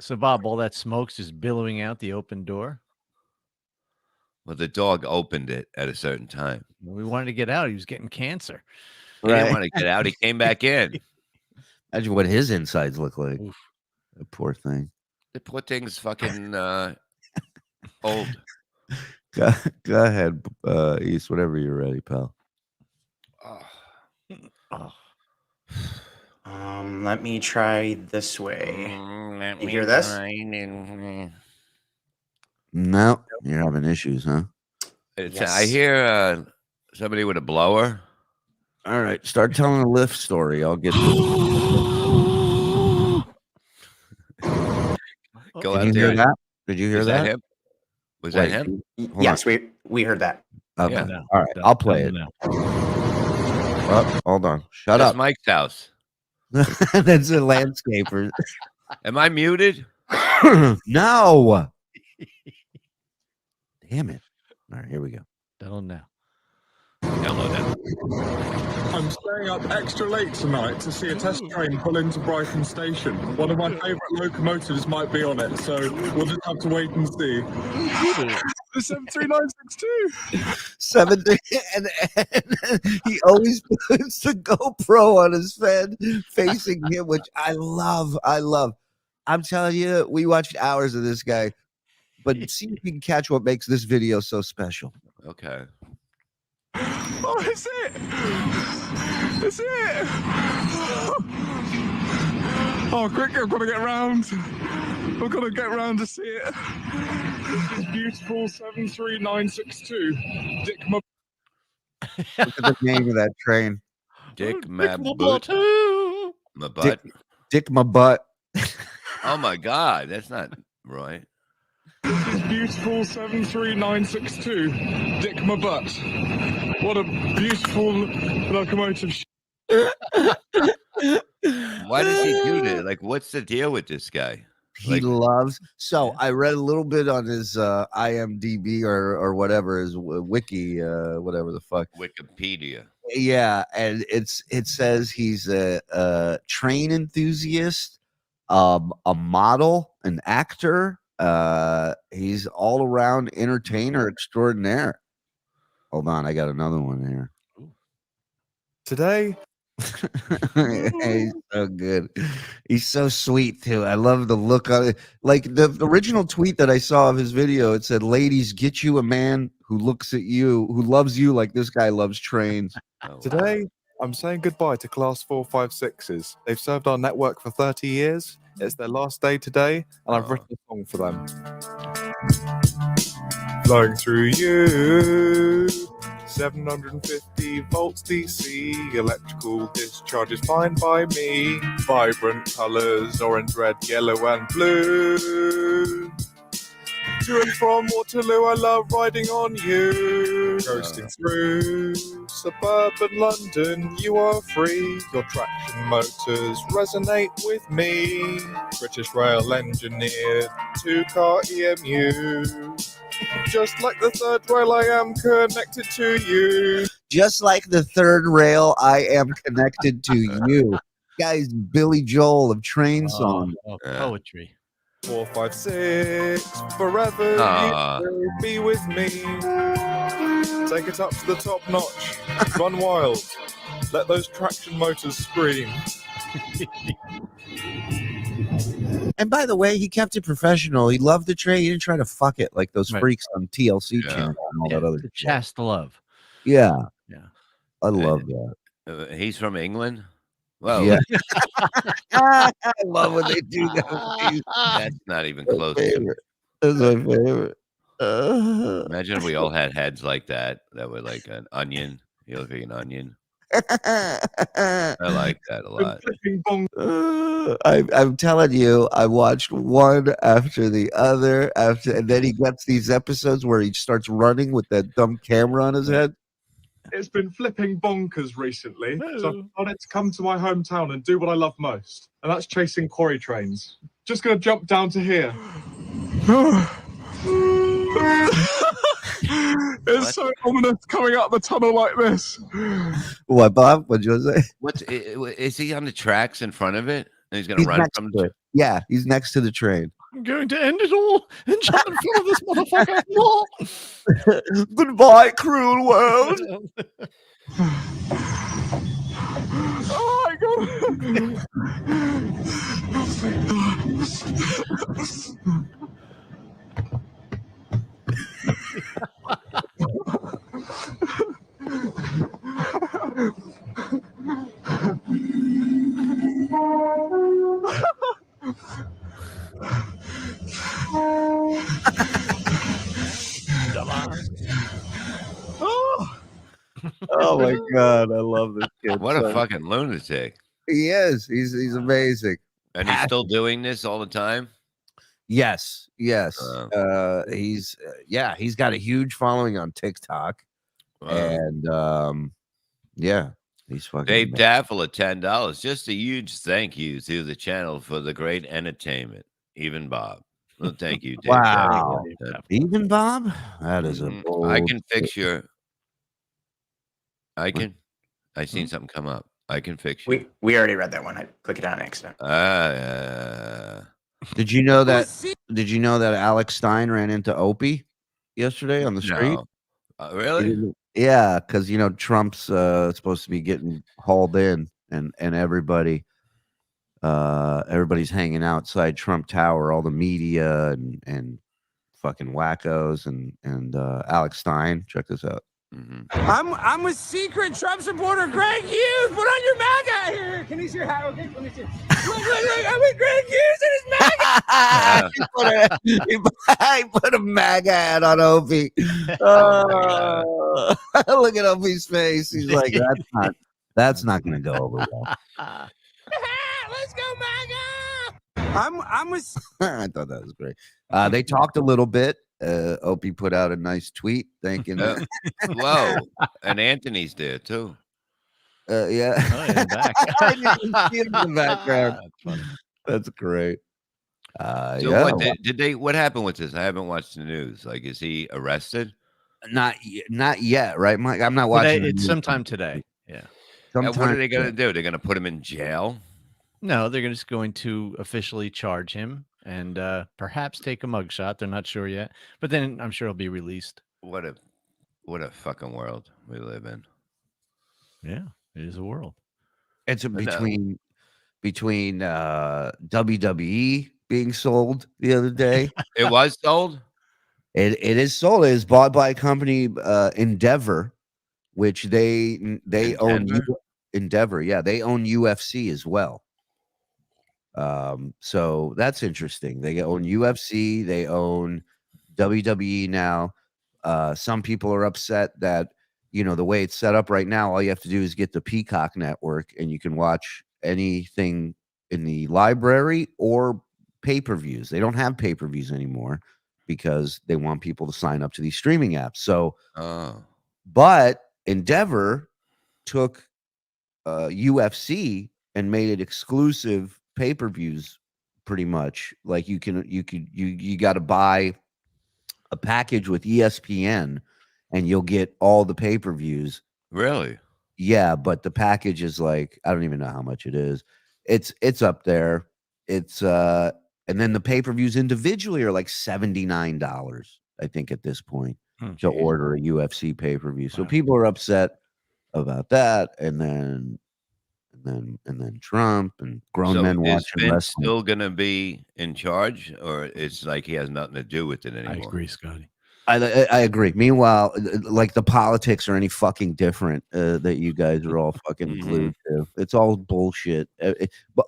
So, Bob, all that smoke's just billowing out the open door. Well, the dog opened it at a certain time. We wanted to get out. He was getting cancer. He didn't want to get out. He came back in. Imagine what his insides look like. The poor thing. The poor thing's fucking old. Go ahead, East, whenever you're ready, pal. Let me try this way. You hear this? No, you're having issues, huh? I hear somebody with a blower. All right, start telling a lift story. I'll get this. Go Did out you there. hear that? Did you hear Was that? him? Was that him? Yes, we heard that. Okay. Yeah. All right, I'll play it. Oh, hold on. Shut That's up. Mike's house. That's a landscaper. Am I muted? No. Damn it. All right, here we go. Don't know. Download that. I'm staying up extra late tonight to see a test train pull into Brighton Station. One of my favourite locomotives might be on it, so we'll just have to wait and see. The 73962. And he always puts the GoPro on his head facing him, which I love. I'm telling you, we watched hours of this guy, but see if you can catch what makes this video so special. Okay. Oh, it's it! It's it! Oh, quickly, I've got to get round. I've got to get round to see it. This is beautiful 73962. Dick my... Look at the name of that train. Dick my butt. My butt. Dick my butt. Oh my God, that's not right. beautiful 73962. Dick my butt. What a beautiful locomotive. Why does he do that? Like, what's the deal with this guy? He loves. So I read a little bit on his IMDb or whatever, his wiki, whatever the fuck. Wikipedia. Yeah, and it says he's a train enthusiast, a model, an actor. He's all around entertainer extraordinaire. Hold on, I got another one here. Today. He's so good. He's so sweet too. I love the look on it. Like the original tweet that I saw of his video, it said, "Ladies, get you a man who looks at you, who loves you like this guy loves trains." Today, I'm saying goodbye to Class 456s. They've served our network for 30 years. It's their last day today, and I've written a song for them. Flying through you, 750 volts DC, electrical discharge is fine by me. Vibrant colors, orange, red, yellow, and blue. To and from Waterloo, I love riding on you. Coasting through suburban London, you are free. Your traction motors resonate with me. British Rail engineered two-car EMU. Just like the third rail, I am connected to you. Just like the third rail, I am connected to you. Guys, Billy Joel of Train Song. Poetry. 456, forever you will be with me. Take it up to the top notch. Run wild. Let those traction motors scream. And by the way, he kept it professional. He loved the train. He didn't try to fuck it like those freaks on TLC channel and all that other shit. Chaste love. Yeah. Yeah. I love that. He's from England? Well, Yeah. I love when they do that. That's not even close. That's my favorite. Imagine if we all had heads like that. That were like an onion. You look like an onion. I like that a lot. I'm telling you, I watched one after the other, and then he gets these episodes where he starts running with that dumb camera on his head. It's been flipping bonkers recently, so I decided to come to my hometown and do what I love most, and that's chasing quarry trains. Just gonna jump down to here. It's so ominous coming out the tunnel like this. What, Bob? What'd you say? Is he on the tracks in front of it? And he's gonna He's run next from to it. Yeah, he's next to the train. I'm going to end it all and jump in front of this motherfucker. No. Goodbye, cruel world. Oh my god! Oh my god, I love this kid. What a fucking lunatic. He is. He's amazing. And he's still doing this all the time? Yes. He's he's got a huge following on TikTok. And he's fucking Dave amazing. Daffel at $10. Just a huge thank you to the channel for the great entertainment. Even Bob. Well, thank you, Dave. Wow. Daffel. Even Bob? That is a bold I can fix your I Hmm? seen something come up. I can fix you. We already read that one. I click it on accident. Did you know that? Did you know that Alex Stein ran into Opie yesterday on the street? No. Really? Yeah, because Trump's supposed to be getting hauled in, and everybody's hanging outside Trump Tower, all the media and fucking wackos and Alex Stein. Check this out. I'm a secret Trump supporter, Greg Hughes. Put on your MAGA hat here. Can you see your hat? Okay, let me see. Look, I'm with Greg Hughes and his MAGA. He put a MAGA hat on Opie. Look at Opie's face. He's like, that's not going to go over well. Let's go, MAGA. I'm with. I thought that was great. They talked a little bit. Opie put out a nice tweet thanking. Whoa, and Anthony's there too. Yeah. Oh, in the back. I didn't even see him in the background. That's funny. That's great. So Yeah. what did they? What happened with this? I haven't watched the news. Like, is he arrested? Not yet, right, Mike? I'm not Well, watching. the it's news. sometime today. Yeah. And what are Sometime they going to today. do? They're going to put him in jail? No, they're just going to officially charge him and perhaps take a mugshot. They're not sure yet, but then I'm sure he'll be released. What a fucking world we live in. Yeah, it is a world. It's between WWE being sold the other day. It was sold. It is sold. It is bought by a company, Endeavor, which they own Endeavor. Yeah, they own UFC as well. So that's interesting. They own UFC. They own WWE now. Some people are upset that the way it's set up right now, all you have to do is get the Peacock network, and you can watch anything in the library or pay-per-views. They don't have pay-per-views anymore because they want people to sign up to these streaming apps. So, but Endeavor took UFC and made it exclusive pay-per-views, pretty much. Like you got to buy a package with ESPN, and you'll get all the pay-per-views. Really? Yeah, but the package is like, I don't even know how much it is. It's up there. It's and then the pay-per-views individually are like $79, I think, at this point, to order a UFC pay-per-view. So people are upset about that, and then Trump and grown men is watching Vince wrestling. still gonna be in charge, or it's like he has nothing to do with it anymore? I agree, Scotty. I agree. Meanwhile, like the politics are any fucking different that you guys are all fucking glued to. It's all bullshit.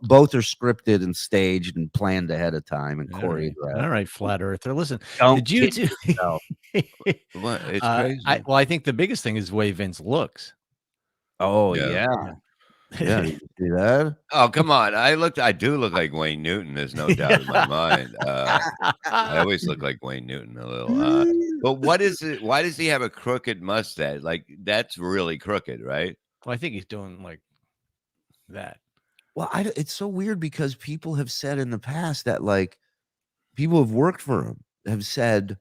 Both are scripted and staged and planned ahead of time and choreographed. All right, flat earther. Listen, Don't did you kid do? What? It's crazy. I think the biggest thing is the way Vince looks. Oh Yeah. yeah. You see that? Oh, come on. I do look like Wayne Newton. There's no doubt in my mind. I always look like Wayne Newton a little. But what is it? Why does he have a crooked mustache? Like, that's really crooked, right? Well, I think he's doing like that. Well, it's so weird because people have said in the past that, like, people who've worked for him have said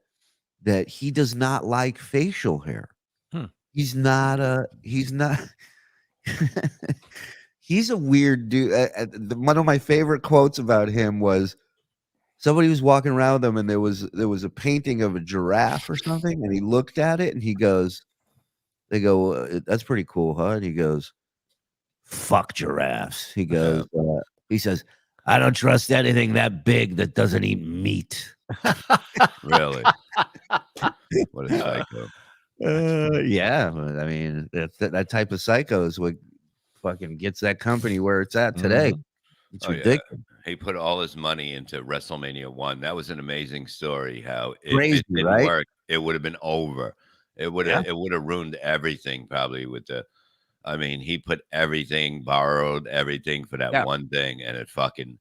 that he does not like facial hair. He's not. He's a weird dude. One of my favorite quotes about him was somebody was walking around with him, and there was a painting of a giraffe or something, and he looked at it and he goes, they go, "That's pretty cool, huh?" And he goes, "Fuck giraffes." He goes, he says, "I don't trust anything that big that doesn't eat meat." Really? What a psycho. Yeah, but I mean, that type of psycho is what fucking gets that company where it's at today. It's ridiculous. Yeah. He put all his money into WrestleMania 1. That was an amazing story. How if Crazy, it didn't right? work, it would have been over. It would have ruined everything probably with the. I mean, he put everything, borrowed everything for that one thing, and it fucking.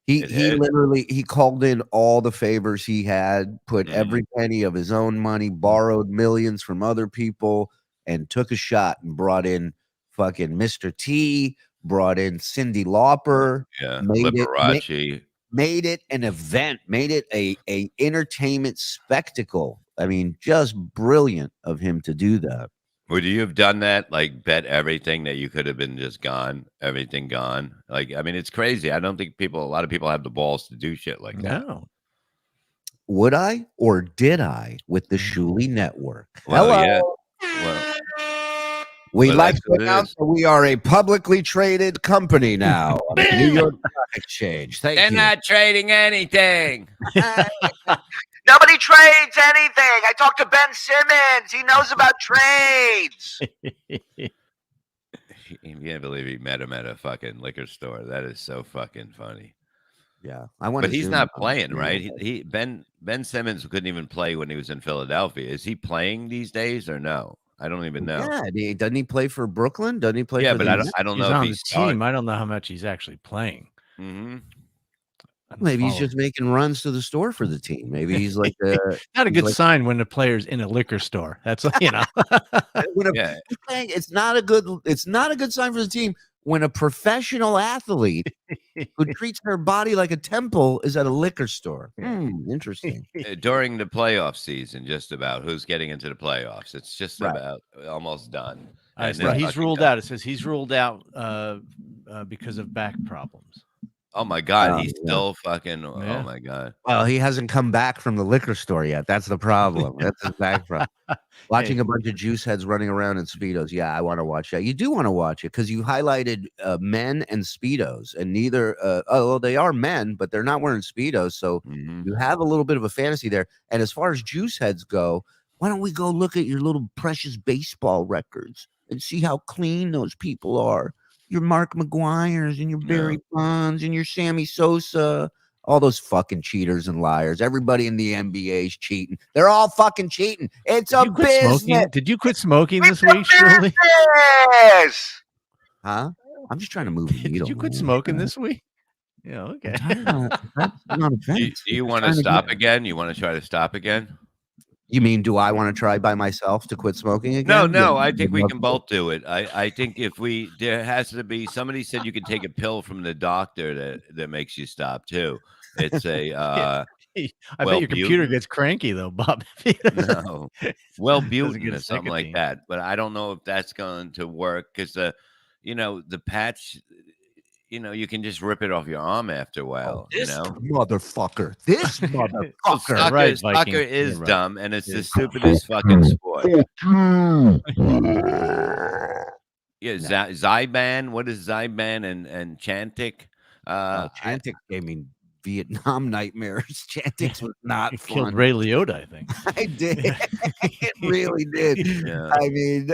He literally called in all the favors he had, put every penny of his own money, borrowed millions from other people, and took a shot and brought in fucking Mr. T, brought in Cyndi Lauper, made it an event, made it a entertainment spectacle. I mean, just brilliant of him to do that. Would you have done that? Like, bet everything that you could have been just gone, everything gone? Like, I mean, it's crazy. I don't think a lot of people have the balls to do shit like that. No. Would I or did I with the Shuli Network? Well, Hello. yeah. Well, We'd like that's to what it announce is. that we are a publicly traded company now on the New York Stock Exchange. Thank They're you. not trading anything. Nobody trades anything. I talked to Ben Simmons. He knows about trades. You can't believe he met him at a fucking liquor store. That is so fucking funny. Yeah, but he's not playing, right? Ben Simmons couldn't even play when he was in Philadelphia. Is he playing these days or no? I don't even know. Yeah, doesn't he play for Brooklyn? Doesn't he play? Yeah, for but the I don't He's know on if the he's team. I don't know how much he's actually playing. Mm-hmm. Maybe he's Follow. just making runs to the store for the team. Maybe he's like Not a he's good like- sign when the player's in a liquor store. That's when a, Yeah. it's not a good sign for the team when a professional athlete who treats their body like a temple is at a liquor store. Interesting. During the playoff season, just about who's getting into the playoffs. It's just Right. about almost done. He's then fucking ruled go. out. It says he's ruled out because of back problems. Oh my God, Oh, he's yeah. still fucking. Yeah. Oh my God. Well, he hasn't come back from the liquor store yet. That's the problem. That's his back problem. Watching a bunch of juice heads running around in Speedos. Yeah, I want to watch that. You do want to watch it because you highlighted men and Speedos, and neither, well, they are men, but they're not wearing Speedos. So you have a little bit of a fantasy there. And as far as juice heads go, why don't we go look at your little precious baseball records and see how clean those people are? Your Mark McGuire's and your Barry Bonds and your Sammy Sosa, all those fucking cheaters and liars. Everybody in the NBA is cheating. They're all fucking cheating. It's a business. Did you quit smoking this week, Shirley? Yes. Huh? I'm just trying to move the needle. Did you quit smoking this week? Yeah, okay. Do you want to stop again? You want to try to stop again? You mean, do I want to try by myself to quit smoking again? No, Yeah, I think we love can to. both do it. I think there has to be, somebody said you can take a pill from the doctor that makes you stop too. It's a I bet your computer gets cranky though, Bob. no, Wellbutrin get or its something like nicotine. that. But I don't know if that's going to work because the patch, you can just rip it off your arm after a while. This motherfucker. This motherfucker. Soccer, right, soccer Viking. is You're right. dumb, and it's the stupidest fucking sport. Yeah, Zyban. What is Zyban and Chantic? Chantix gave me Vietnam nightmares. Chantix was not You fun. killed Ray Liotta, I think. I did. It really did. Yeah. I mean,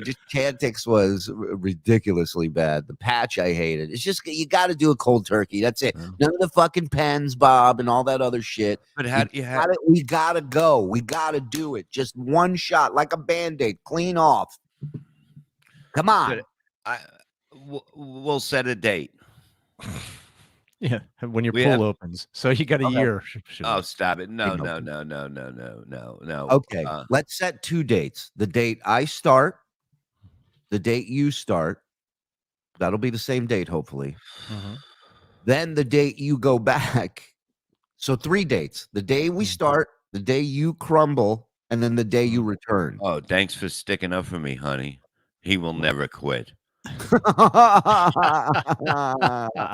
just Chantix was ridiculously bad. The patch I hated. It's just you got to do a cold turkey. That's it. None of the fucking pens, Bob, and all that other shit. But how do you have? We gotta go. We gotta do it. Just one shot, like a band-aid, clean off. Come on. We'll set a date. Yeah, when your We pool have- opens. So you got a Okay. year. Oh, stop it! No. Okay, let's set two dates. The date I start, the date you start. That'll be the same date, hopefully. Then the date you go back. So 3 dates. The day we start, the day you crumble, and then the day you return. Oh, thanks for sticking up for me, honey. He will never quit.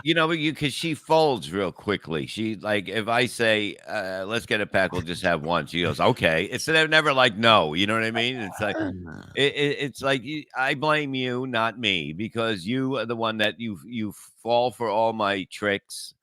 Because she folds real quickly. She like if I say, let's get a pack, we'll just have one. She goes, okay. It's never like no. You know what I mean? It's like it's like I blame you, not me, because you are the one that you fall for all my tricks.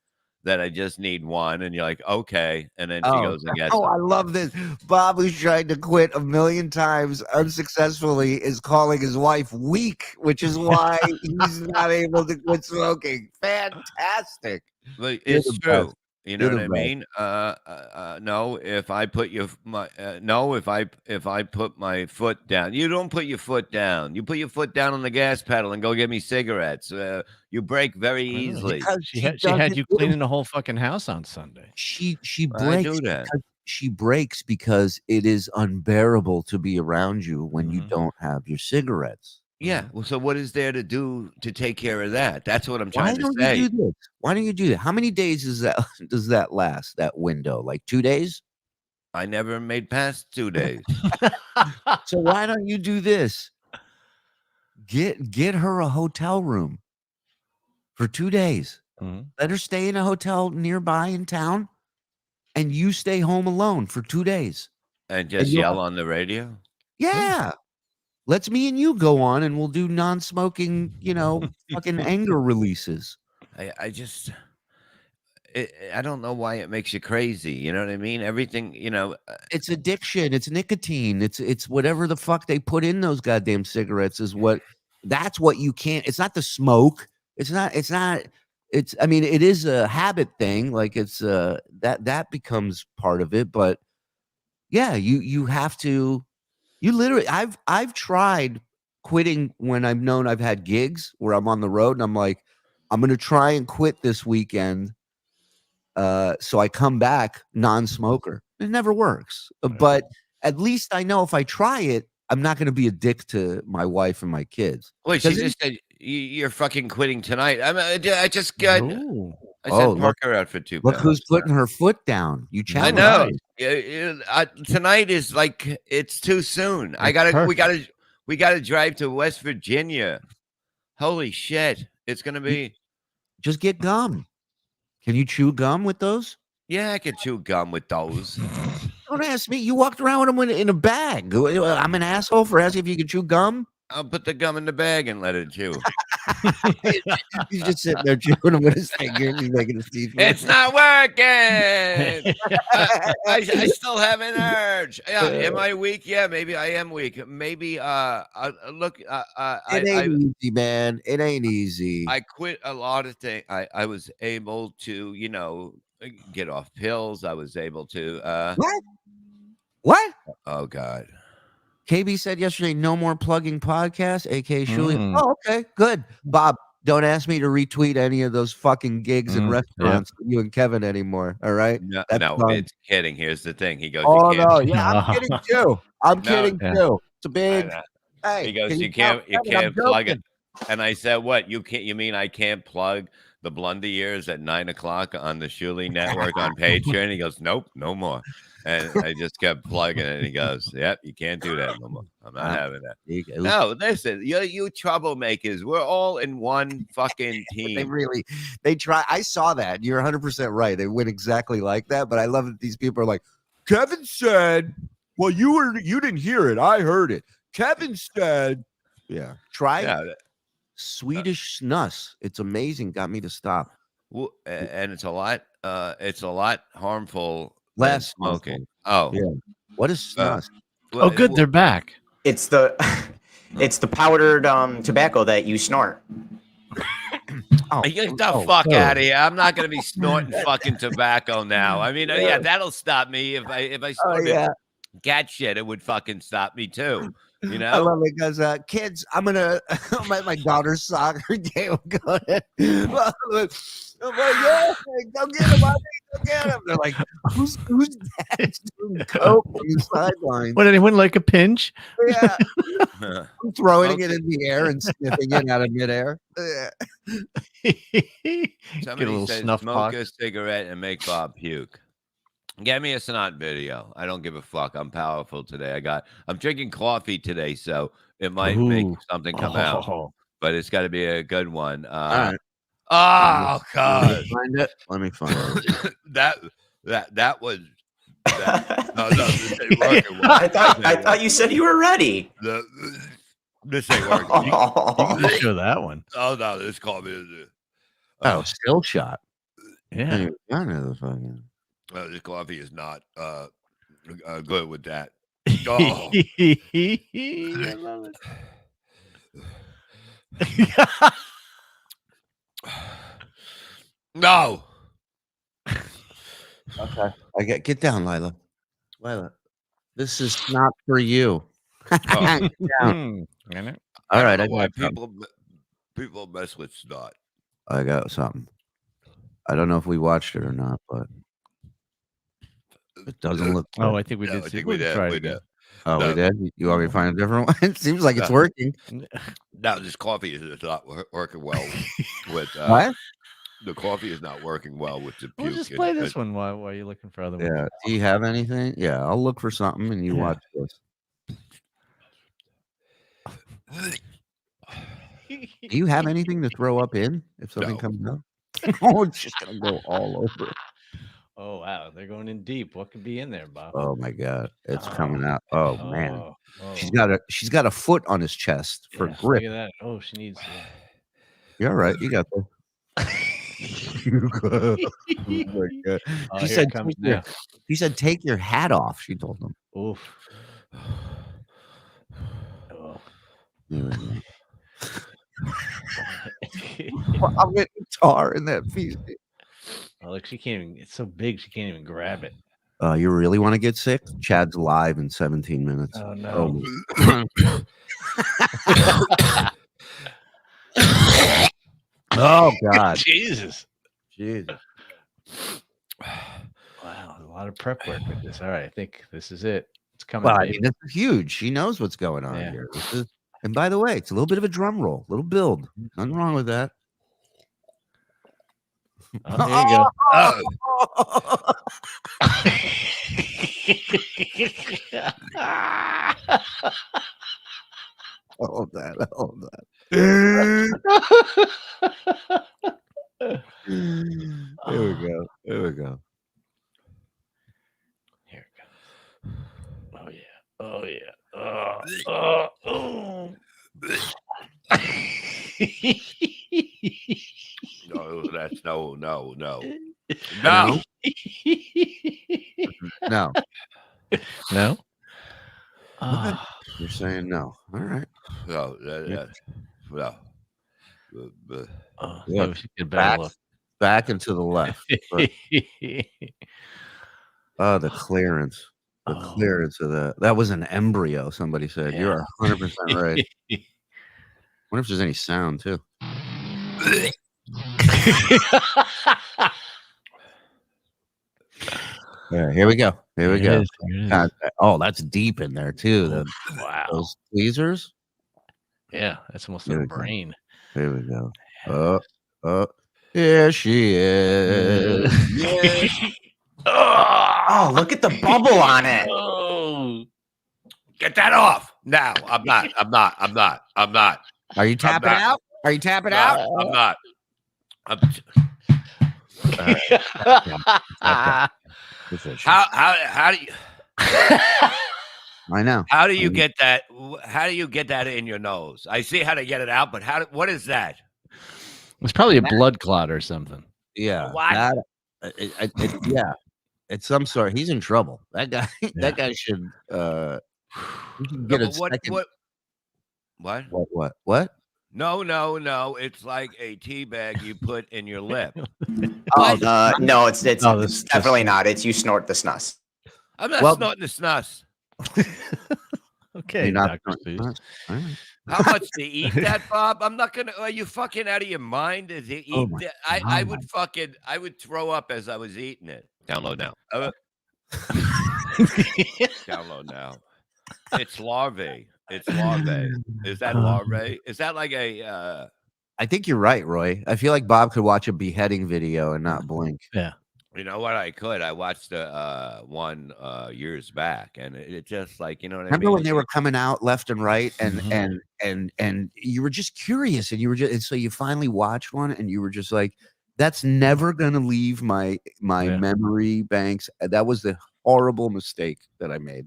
That I just need one, and you're like, okay, and then she goes and gets. Oh, them. I love this. Bob, who's tried to quit a million times unsuccessfully, is calling his wife weak, which is why he's not able to quit smoking. Fantastic. But You're it's the true. best. You know You're what I the best. mean? No, if I put if I put my foot down, you don't put your foot down. You put your foot down on the gas pedal and go get me cigarettes. You break very easily. Because She had you cleaning the whole fucking house on Sunday. She I breaks. do that. Because she breaks because it is unbearable to be around you when you don't have your cigarettes. Yeah. Well, so what is there to do to take care of that? That's what I'm Why trying to don't say. you do this? Why don't you do that? How many days is that does that last? That window, like 2 days? I never made past 2 days. So why don't you do this? Get her a hotel room for 2 days. Let her stay in a hotel nearby in town, and you stay home alone for 2 days. And just you'll- yell on the radio. Yeah. Let's me and you go on, and we'll do non-smoking, fucking anger releases. I just. I don't know why it makes you crazy. You know what I mean? Everything, It's addiction. It's nicotine. It's whatever the fuck they put in those goddamn cigarettes is what. That's what you can't. It's not the smoke. It's not. I mean, it is a habit thing. Like it's that becomes part of it. But yeah, you have to. You literally. I've tried quitting when I've known I've had gigs where I'm on the road and I'm like, I'm gonna try and quit this weekend. So I come back non-smoker. It never works, but at least I know if I try it, I'm not going to be a dick to my wife and my kids. Wait, she Does it- just said you're fucking quitting tonight. I just got. Ooh. I said Oh, park her out for 2 Look pounds. who's putting her foot down. You I challenge. know. Tonight is like it's too soon. We gotta drive to West Virginia. Holy shit! It's gonna be. Just get gum. Can you chew gum with those? Yeah, I could chew gum with those. Don't ask me. You walked around with them in a bag. I'm an asshole for asking if you can chew gum. I'll put the gum in the bag and let it chew. He's just sitting there chewing them with his finger and he's making his teeth. It's not working. I still have an urge. Yeah, am I weak? Yeah, maybe I am weak. Maybe look. It ain't easy, man. It ain't easy. I quit a lot of things. I was able to, get off pills. I was able to. What? Oh God. KB said yesterday, no more plugging podcasts, aka Shuli. Mm. Oh, okay, good. Bob, don't ask me to retweet any of those fucking gigs and restaurants with you and Kevin anymore. All right? No, That's no, done. it's kidding. Here's the thing. He goes, Oh you can't. no, yeah, I'm kidding too. I'm No, kidding yeah. too. It's a I big. know. Hey, He goes, can you tell can't, you Kevin I'm can't plug it. joking? And I said, what? You can't? You mean I can't plug the Blunder Years at 9:00 on the Shuli Network on Patreon? He goes, nope, no more. And I just kept plugging it. And he goes, yep, you can't do that no more. I'm not having that. No, listen, you troublemakers. We're all in one fucking team. They try. I saw that. You're 100% right. They went exactly like that. But I love that these people are like, Kevin said, well, you didn't hear it. I heard it. Kevin said, yeah. Try Yeah, Swedish snus. It's amazing. Got me to stop. well, and it's a lot harmful. than Less smoking. harmful. Oh, Yeah. What is snus? well, Oh, good. They're back. It's the powdered tobacco that you snort. Get the fuck out of here! I'm not gonna be snorting fucking tobacco now. I mean, yeah, that'll stop me if I snorted cat shit. It would fucking stop me too. You know, I love it because kids, I'm gonna my daughter's soccer game. Go ahead. I'm like, yeah, go get him, go get him. They're like, who's that doing coke on the sideline? Would anyone like a pinch? Yeah, I'm throwing it in the air and sniffing it out of midair. Yeah. somebody little said snuff smoke box. a cigarette and make Bob puke. Get me a Snot video. I don't give a fuck. I'm powerful today. I'm drinking coffee today, so it might make Ooh. something come out. Oh. But it's got to be a good one. right. Oh God, Let me find it. that was. No, this ain't working well. I thought you said you were ready. This ain't working. You can show that one. Oh no, this coffee is. Oh, still shot. Yeah. I know the fucking. This coffee is not good with that. Oh. I love it. No. Okay. Get down, Lila. Lila, this is not for you. Get down. All right, I why got something. people mess with snot. I got something. I don't know if we watched it or not, but it doesn't look. Oh, I think we No, did. I see- think we'll we did. try it We again. did. Oh, No. we did. You want me to find a different one? It seems like it's No. working. No, this coffee is not working well with. What? The coffee is not working well with the puke. We'll just play this one while you're looking for other ones. Yeah. Do you have anything? Yeah, I'll look for something and you Yeah. watch this. Do you have anything to throw up in if something No. comes out? Oh, it's just gonna go all over. Oh wow, they're going in deep. What could be in there, Bob? Oh my god, it's coming out. Oh man, Oh, she's got a foot on his chest for yeah, grip. Look at that. Oh, she needs. You're all right. You got this. You got- oh my god. Oh, She here said, it comes take your- now. he said, take your hat off. She told him. Oof. Oh. I'm getting tar in that piece. Oh, look, she can't even. It's so big, she can't even grab it. You really want to get sick? Chad's live in 17 minutes. Oh no. Oh god. Jesus. Jesus. lot of prep work with this. All right, I think this is it. It's coming. Well, I baby. mean, this is huge. She knows what's going on Yeah. here. This is, and by the way, it's a little bit of a drum roll, little build. Nothing wrong with that. Oh, here you go. Hold that. Hold that. There we go. There we go. Here it goes. Oh yeah. Oh yeah. No, that's no. No. No. No. Ah. You're saying no. All right. No. No. Oh, Yeah. we should get a better look. Back and to the left. Oh, the clearance. The clearance of that. That was an embryo, somebody said. Yeah. You're 100% right. Wonder if there's any sound too. Yeah, here we go. Here we Here it go. is, here it is. God, oh, that's deep in there too. Wow. Those tweezers. Yeah, that's almost Here a we go. brain. Here we go. Here she is. Oh, look at the bubble on it. Oh. Get that off now. I'm not. Are you tapping out? Are you tapping out? I'm not. How do you? I know. How do you get that? How do you get that in your nose? I see how to get it out, but what is that? It's probably a blood clot or something. Yeah. What? Yeah. It's some sort. He's in trouble. That guy. That guy should. He should get a second. What? No. It's like a tea bag you put in your lip. No, it's No, this- definitely not. It's you snort the snus. I'm not Well- snorting the snus. Okay, You're not. Dr. Seuss. All right. How much to eat that, Bob? I'm not gonna. Are you fucking out of your mind? To eat Oh my that? I would throw up as I was eating it. Download now. Download now. It's larvae. It's larvae. Is that larvae? Is that like a? I think you're right, Roy. I feel like Bob could watch a beheading video and not blink. Yeah. You know what? I could. I watched one years back, and it just like, you know what I mean. Remember when they were coming out left and right, and you were just curious, and you were just, and so you finally watched one, and you were just like, "That's never gonna leave my memory banks." That was the horrible mistake that I made.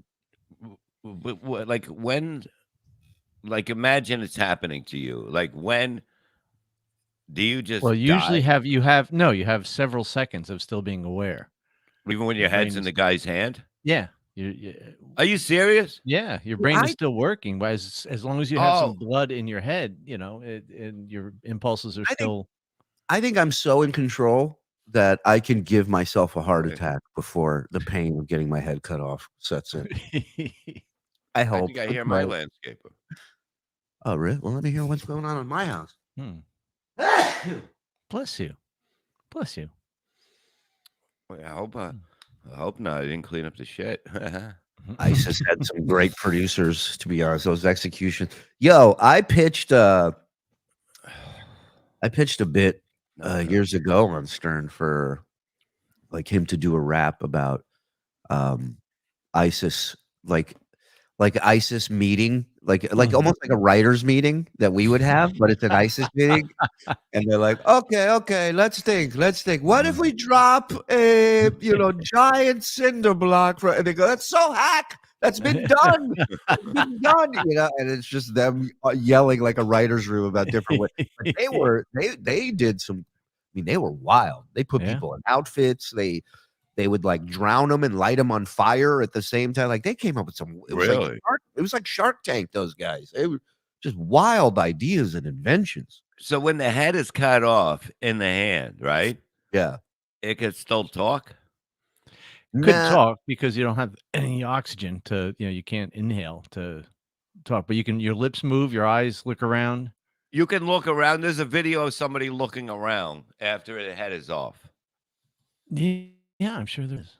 Like when, like imagine it's happening to you. Like when do you just? Well, usually die? you have several seconds of still being aware. Even when your head's in the guy's hand. Yeah. Are you serious? Yeah, your brain is still working, but as long as you have some blood in your head, and your impulses are still. I think I'm so in control that I can give myself a heart attack before the pain of getting my head cut off sets in. I I hope. think I hear my landscaper. Oh, really? Well, let me hear what's going on in my house. Bless you. Bless you. Well, I hope not. I didn't clean up the shit. ISIS had some great producers, to be honest. Those executions. Yo, I pitched a bit years ago on Stern for like him to do a rap about ISIS, like ISIS meeting, like almost like a writers meeting that we would have, but it's an ISIS meeting. And they're like, okay, let's think. What if we drop a giant cinder block and they go, that's so hack. That's been done. It's been done, and it's just them yelling like a writer's room about different ways. But they did some, I mean, they were wild. They put people in outfits. They would like drown them and light them on fire at the same time. Like they came up with some. It was like Shark Tank. Those guys. They were just wild ideas and inventions. So when the head is cut off in the hand, right? Yeah, it could still talk. Couldn't talk because you don't have any oxygen to. You can't inhale to talk. But you can. Your lips move. Your eyes look around. You can look around. There's a video of somebody looking around after the head is off. Yeah, I'm sure there is.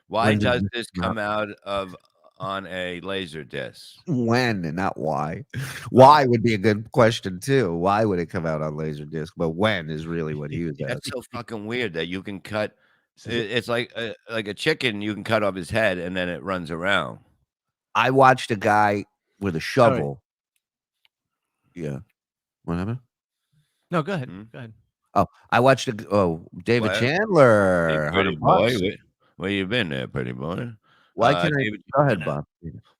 Why When did does this this come come out of on a laser disc? When and not why. Why would be a good question too. Why would it come out on Laserdisc? But when is really what he was That's asking. so fucking weird that you can cut. It's like a chicken. You can cut off his head and then it runs around. I watched a guy with a All right. shovel. Yeah. What happened? No, go ahead. Hmm? Go ahead. Oh, I watched David What? Chandler. Hey, pretty 100 boy, bucks. where you been there, pretty boy? Why can't I David go ahead, Chandler. Bob?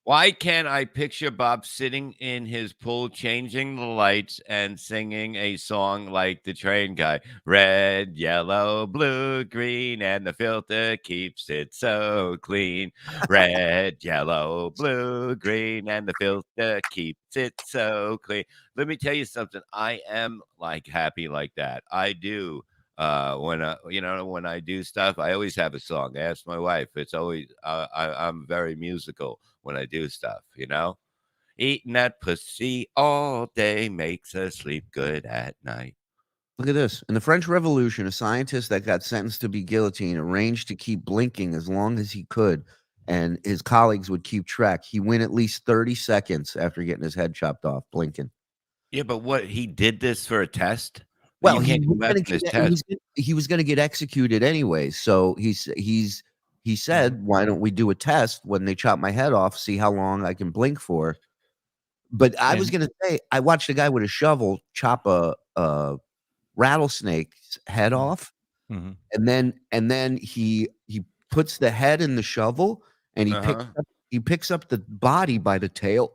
Why can't I picture Bob sitting in his pool, changing the lights and singing a song like the train guy? Red, yellow, blue, green, and the filter keeps it so clean. Red, yellow, blue, green, and the filter keeps it so clean. Let me tell you something. I am like happy like that. I do. When I do stuff, I always have a song. Ask my wife. It's always I'm very musical when I do stuff, Eating that pussy all day makes us sleep good at night. Look at this. In the French Revolution, a scientist that got sentenced to be guillotined arranged to keep blinking as long as he could, and his colleagues would keep track. He went at least 30 seconds after getting his head chopped off, blinking. Yeah, but what, he did this for a test? Well, You he can't go was back gonna to this get- test. he was going to get executed anyway. So he said, "Why don't we do a test when they chop my head off? See how long I can blink for." But I was And- going to say, I watched a guy with a shovel chop a rattlesnake's head off, Mhm. and then he puts the head in the shovel, and he picks up the body by the tail,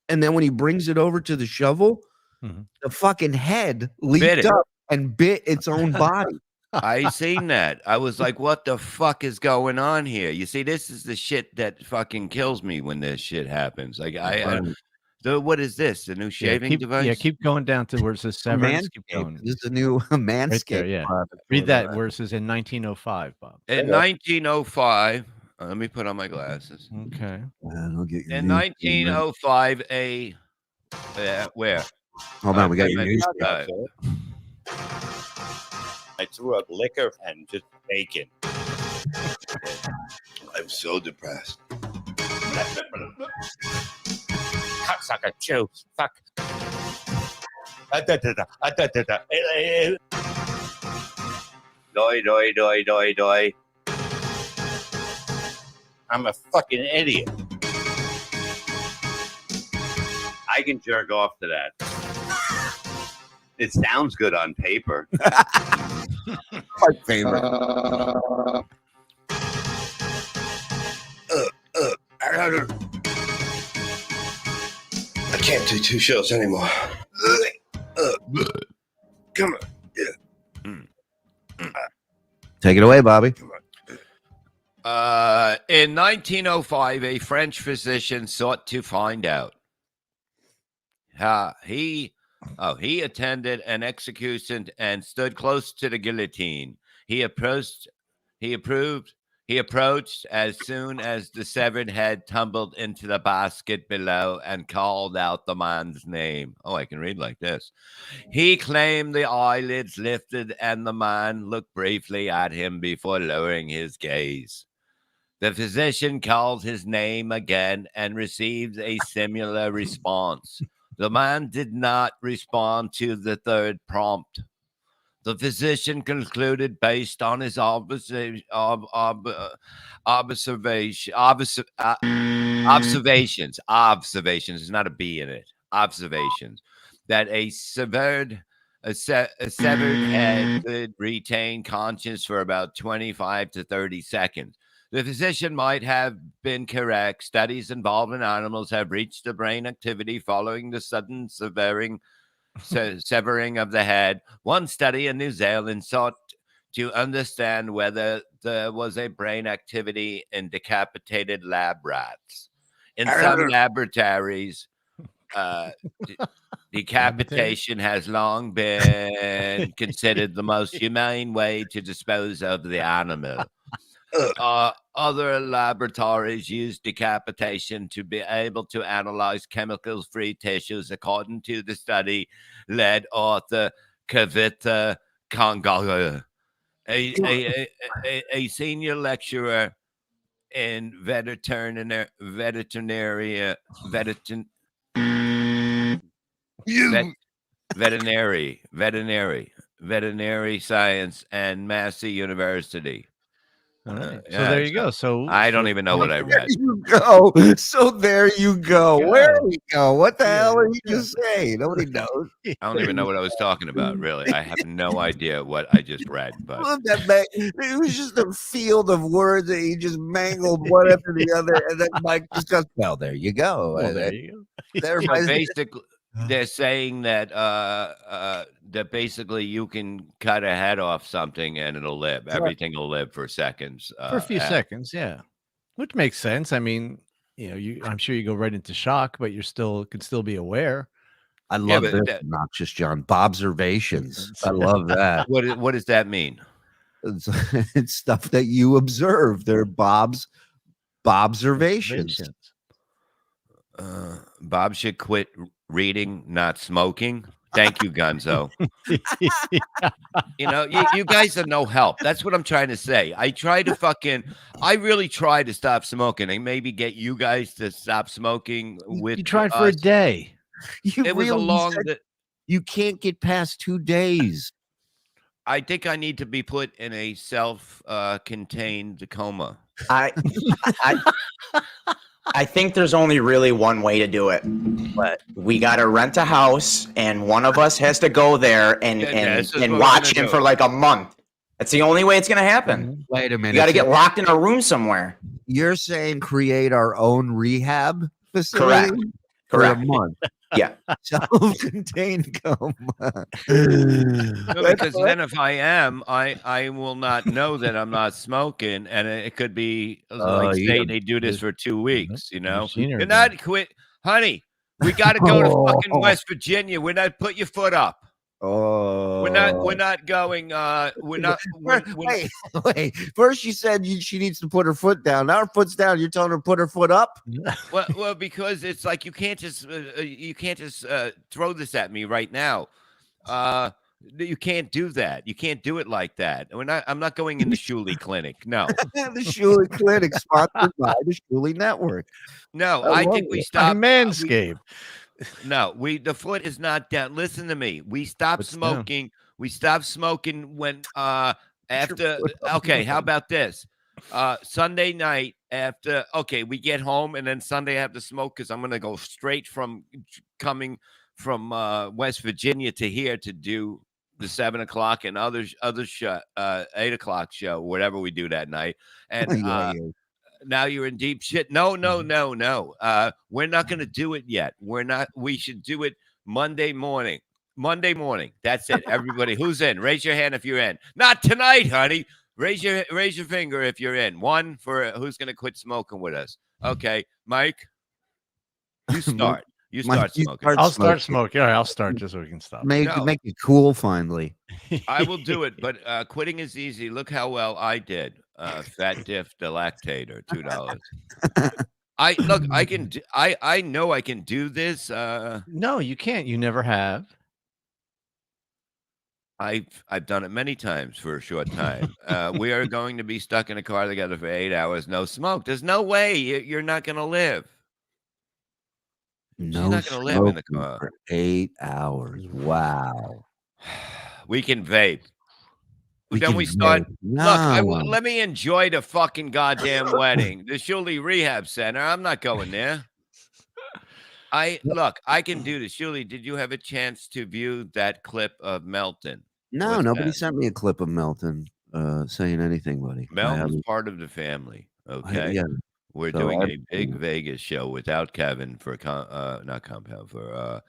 and then when he brings it over to the shovel, Mhm. the fucking head Bit leaped it. up and bit its own body. I seen that. I was like, what the fuck is going on here? You see, this is the shit that fucking kills me when this shit happens. Like what is this? The new shaving device? Yeah, keep going down to where it says severance. Keep Manscaped. going. This is a new Right Manscaped there, yeah. product. Read that where it says in 1905, Bob. In 1905, let me put on my glasses. Okay. I'll get your In news 1905, where? Hold on, we got your I- news. I threw up liquor and just bacon. I'm so depressed. Cocksucker, chew, fuck. Doi, doi, doi, doi, doi. I'm a fucking idiot. I can jerk off to that. It sounds good on paper. My favorite. I can't do two shows anymore. Come on. Take it away, Bobby. In 1905, a French physician sought to find out. He attended an execution and stood close to the guillotine. He approached as soon as the severed head tumbled into the basket below and called out the man's name. Oh, I can read like this. He claimed the eyelids lifted and the man looked briefly at him before lowering his gaze. The physician called his name again and received a similar response. The man did not respond to the third prompt. The physician concluded, based on his observations, there's not a B in it, observations, that a severed head could retain conscience for about 25 to 30 seconds. The physician might have been correct. Studies involving animals have reached the brain activity following the sudden severing of the head. One study in New Zealand sought to understand whether there was a brain activity in decapitated lab rats. In some laboratories, decapitation has long been considered the most humane way to dispose of the animal. Other laboratories use decapitation to be able to analyze chemicals-free tissues, according to the study-led author Kavitha Kangala, a senior lecturer in veterinary science and Massey University. All right. So there you go. So I don't even know what I read. There you go. So there you go. Where we go? What the hell are you just saying? Nobody knows. I don't even know what I was talking about. Really, I have no idea what I just read. But It was just a field of words that he just mangled one after the other, and then Mike just goes, "Well, there you go." Well, there you go. There, so basically, they're saying that that basically you can cut a head off something and it'll live. Everything will live for seconds. For a few seconds, yeah, which makes sense. I mean, I'm sure you go right into shock, but could still be aware. I love this, obnoxious John. Bobservations. I love that. What does that mean? It's stuff that you observe. They're Bobservations. Bob should quit reading, not smoking. Thank you, Gonzo. You guys are no help. That's what I'm trying to say. I really try to stop smoking and maybe get you guys to stop smoking with You tried for a day. It was a long you can't get past 2 days. I think I need to be put in a self-contained coma. I think there's only really one way to do it. But we got to rent a house, and one of us has to go there and watch him for like a month. That's the only way it's going to happen. Wait a minute. You got to get locked in a room somewhere. You're saying create our own rehab facility? Correct. For a month. Yeah. Self-contained coma. No, because then if I am, I will not know that I'm not smoking, and it could be like say they do this for 2 weeks. You're not quit, honey. We got to go to fucking West Virginia. We're not put your foot up. Oh, we're not going. We're not. Wait. First, you said she needs to put her foot down. Now her foot's down. You're telling her to put her foot up. Well, because it's like you can't just throw this at me right now. You can't do that. You can't do it like that. I'm not going in the Shuley Clinic. No, the Shuley Clinic sponsored by the Shuley Network. No, I think we stopped. Manscaped. No, the foot is not down. Listen to me. We stopped smoking. Down? We stopped smoking when after. Okay, how about this? Sunday night after. Okay, we get home and then Sunday I have to smoke because I'm gonna go straight from coming from West Virginia to here to do the 7 o'clock and other show, 8 o'clock show, whatever we do that night, and. Now you're in deep shit. No. We're not going to do it yet. We should do it Monday morning. That's it. Everybody who's in, raise your hand if you're in. Not tonight, honey. Raise your finger if you're in. One for who's going to quit smoking with us. Okay, Mike, you start. You start smoking. I'll start smoking. All right, I'll start just so we can stop. Make it cool finally. I will do it, but quitting is easy. Look how well I did. Fat Diff the Lactator, $2. I know I can do this. No, you can't. You never have. I've done it many times for a short time. We are going to be stuck in a car together for 8 hours, no smoke. There's no way you're not going to live. No, she's not going to live in the car for 8 hours. Wow. We can vape. Then we start. No. Look, let me enjoy the fucking goddamn wedding. The Shuley Rehab Center. I'm not going there. I can do this. Shuley, did you have a chance to view that clip of Melton? No, nobody sent me a clip of Melton saying anything, buddy. Melton's part of the family. Okay. Yeah. We're doing a big Vegas show without Kevin for not Compound for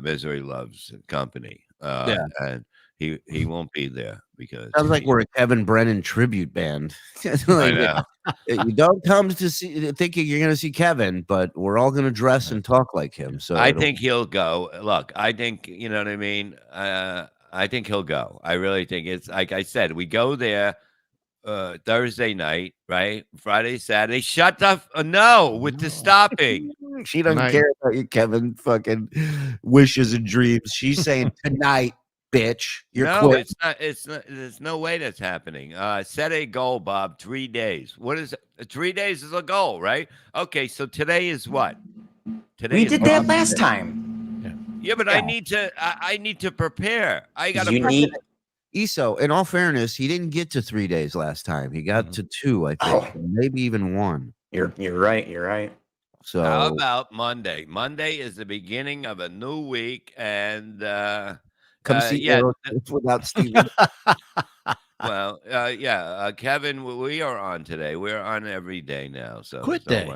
Misery Loves Company. And he won't be there because sounds like we're a Kevin Brennan tribute band. I know. You don't come to see thinking you're going to see Kevin, but we're all going to dress and talk like him. So I think he'll go. Look, I think you know what I mean. I think he'll go. I really think it's like I said. We go there Thursday night, right? Friday, Saturday. Shut up! No, with the stopping. She doesn't care about your Kevin fucking wishes and dreams. She's saying tonight. bitch. You're No, quit. it's not. It's not. There's no way that's happening. Set a goal, Bob. 3 days. What is it? 3 days is a goal, right? Okay, so today is what? Today We is did that Bob's last Day. time. Yeah, but I need to. I need to prepare. I got to. Eso, in all fairness, he didn't get to 3 days last time. He got to 2, I think, maybe even 1. You're right. You're right. So How about Monday? Monday is the beginning of a new week, and come see yeah. Aerosmith without Steven. Well, yeah, Kevin, we are on today. We're on every day now. So Quit day.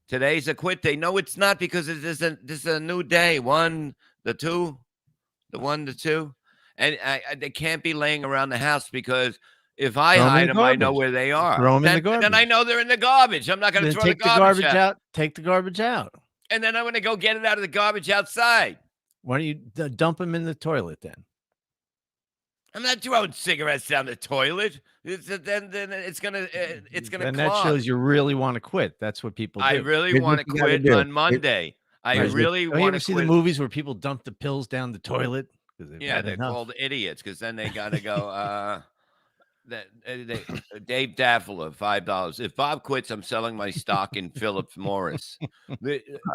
Today's a quit day. No, it's not, because this is a new day. 1, the 2, the 1, the 2, and they can't be laying around the house, because if I Throw 'em in hide the them, I know garbage. where they are. Throw 'em in the Then garbage. I know they're in the garbage. I'm not going to Then throw take the garbage out. Take the garbage out. And then I'm going to go get it out of the garbage outside. Why don't you dump them in the toilet then? I'm not throwing cigarettes down the toilet. Then it's gonna And that clog. shows you really want to quit. That's what people do. I really Here's want what to you gotta quit do. on Monday. I really Don't you want ever to see quit. the movies where people dump the pills down the toilet? Yeah, they're called idiots, because then they got to go. Dave Daffler, $5. If Bob quits, I'm selling my stock in Philip Morris.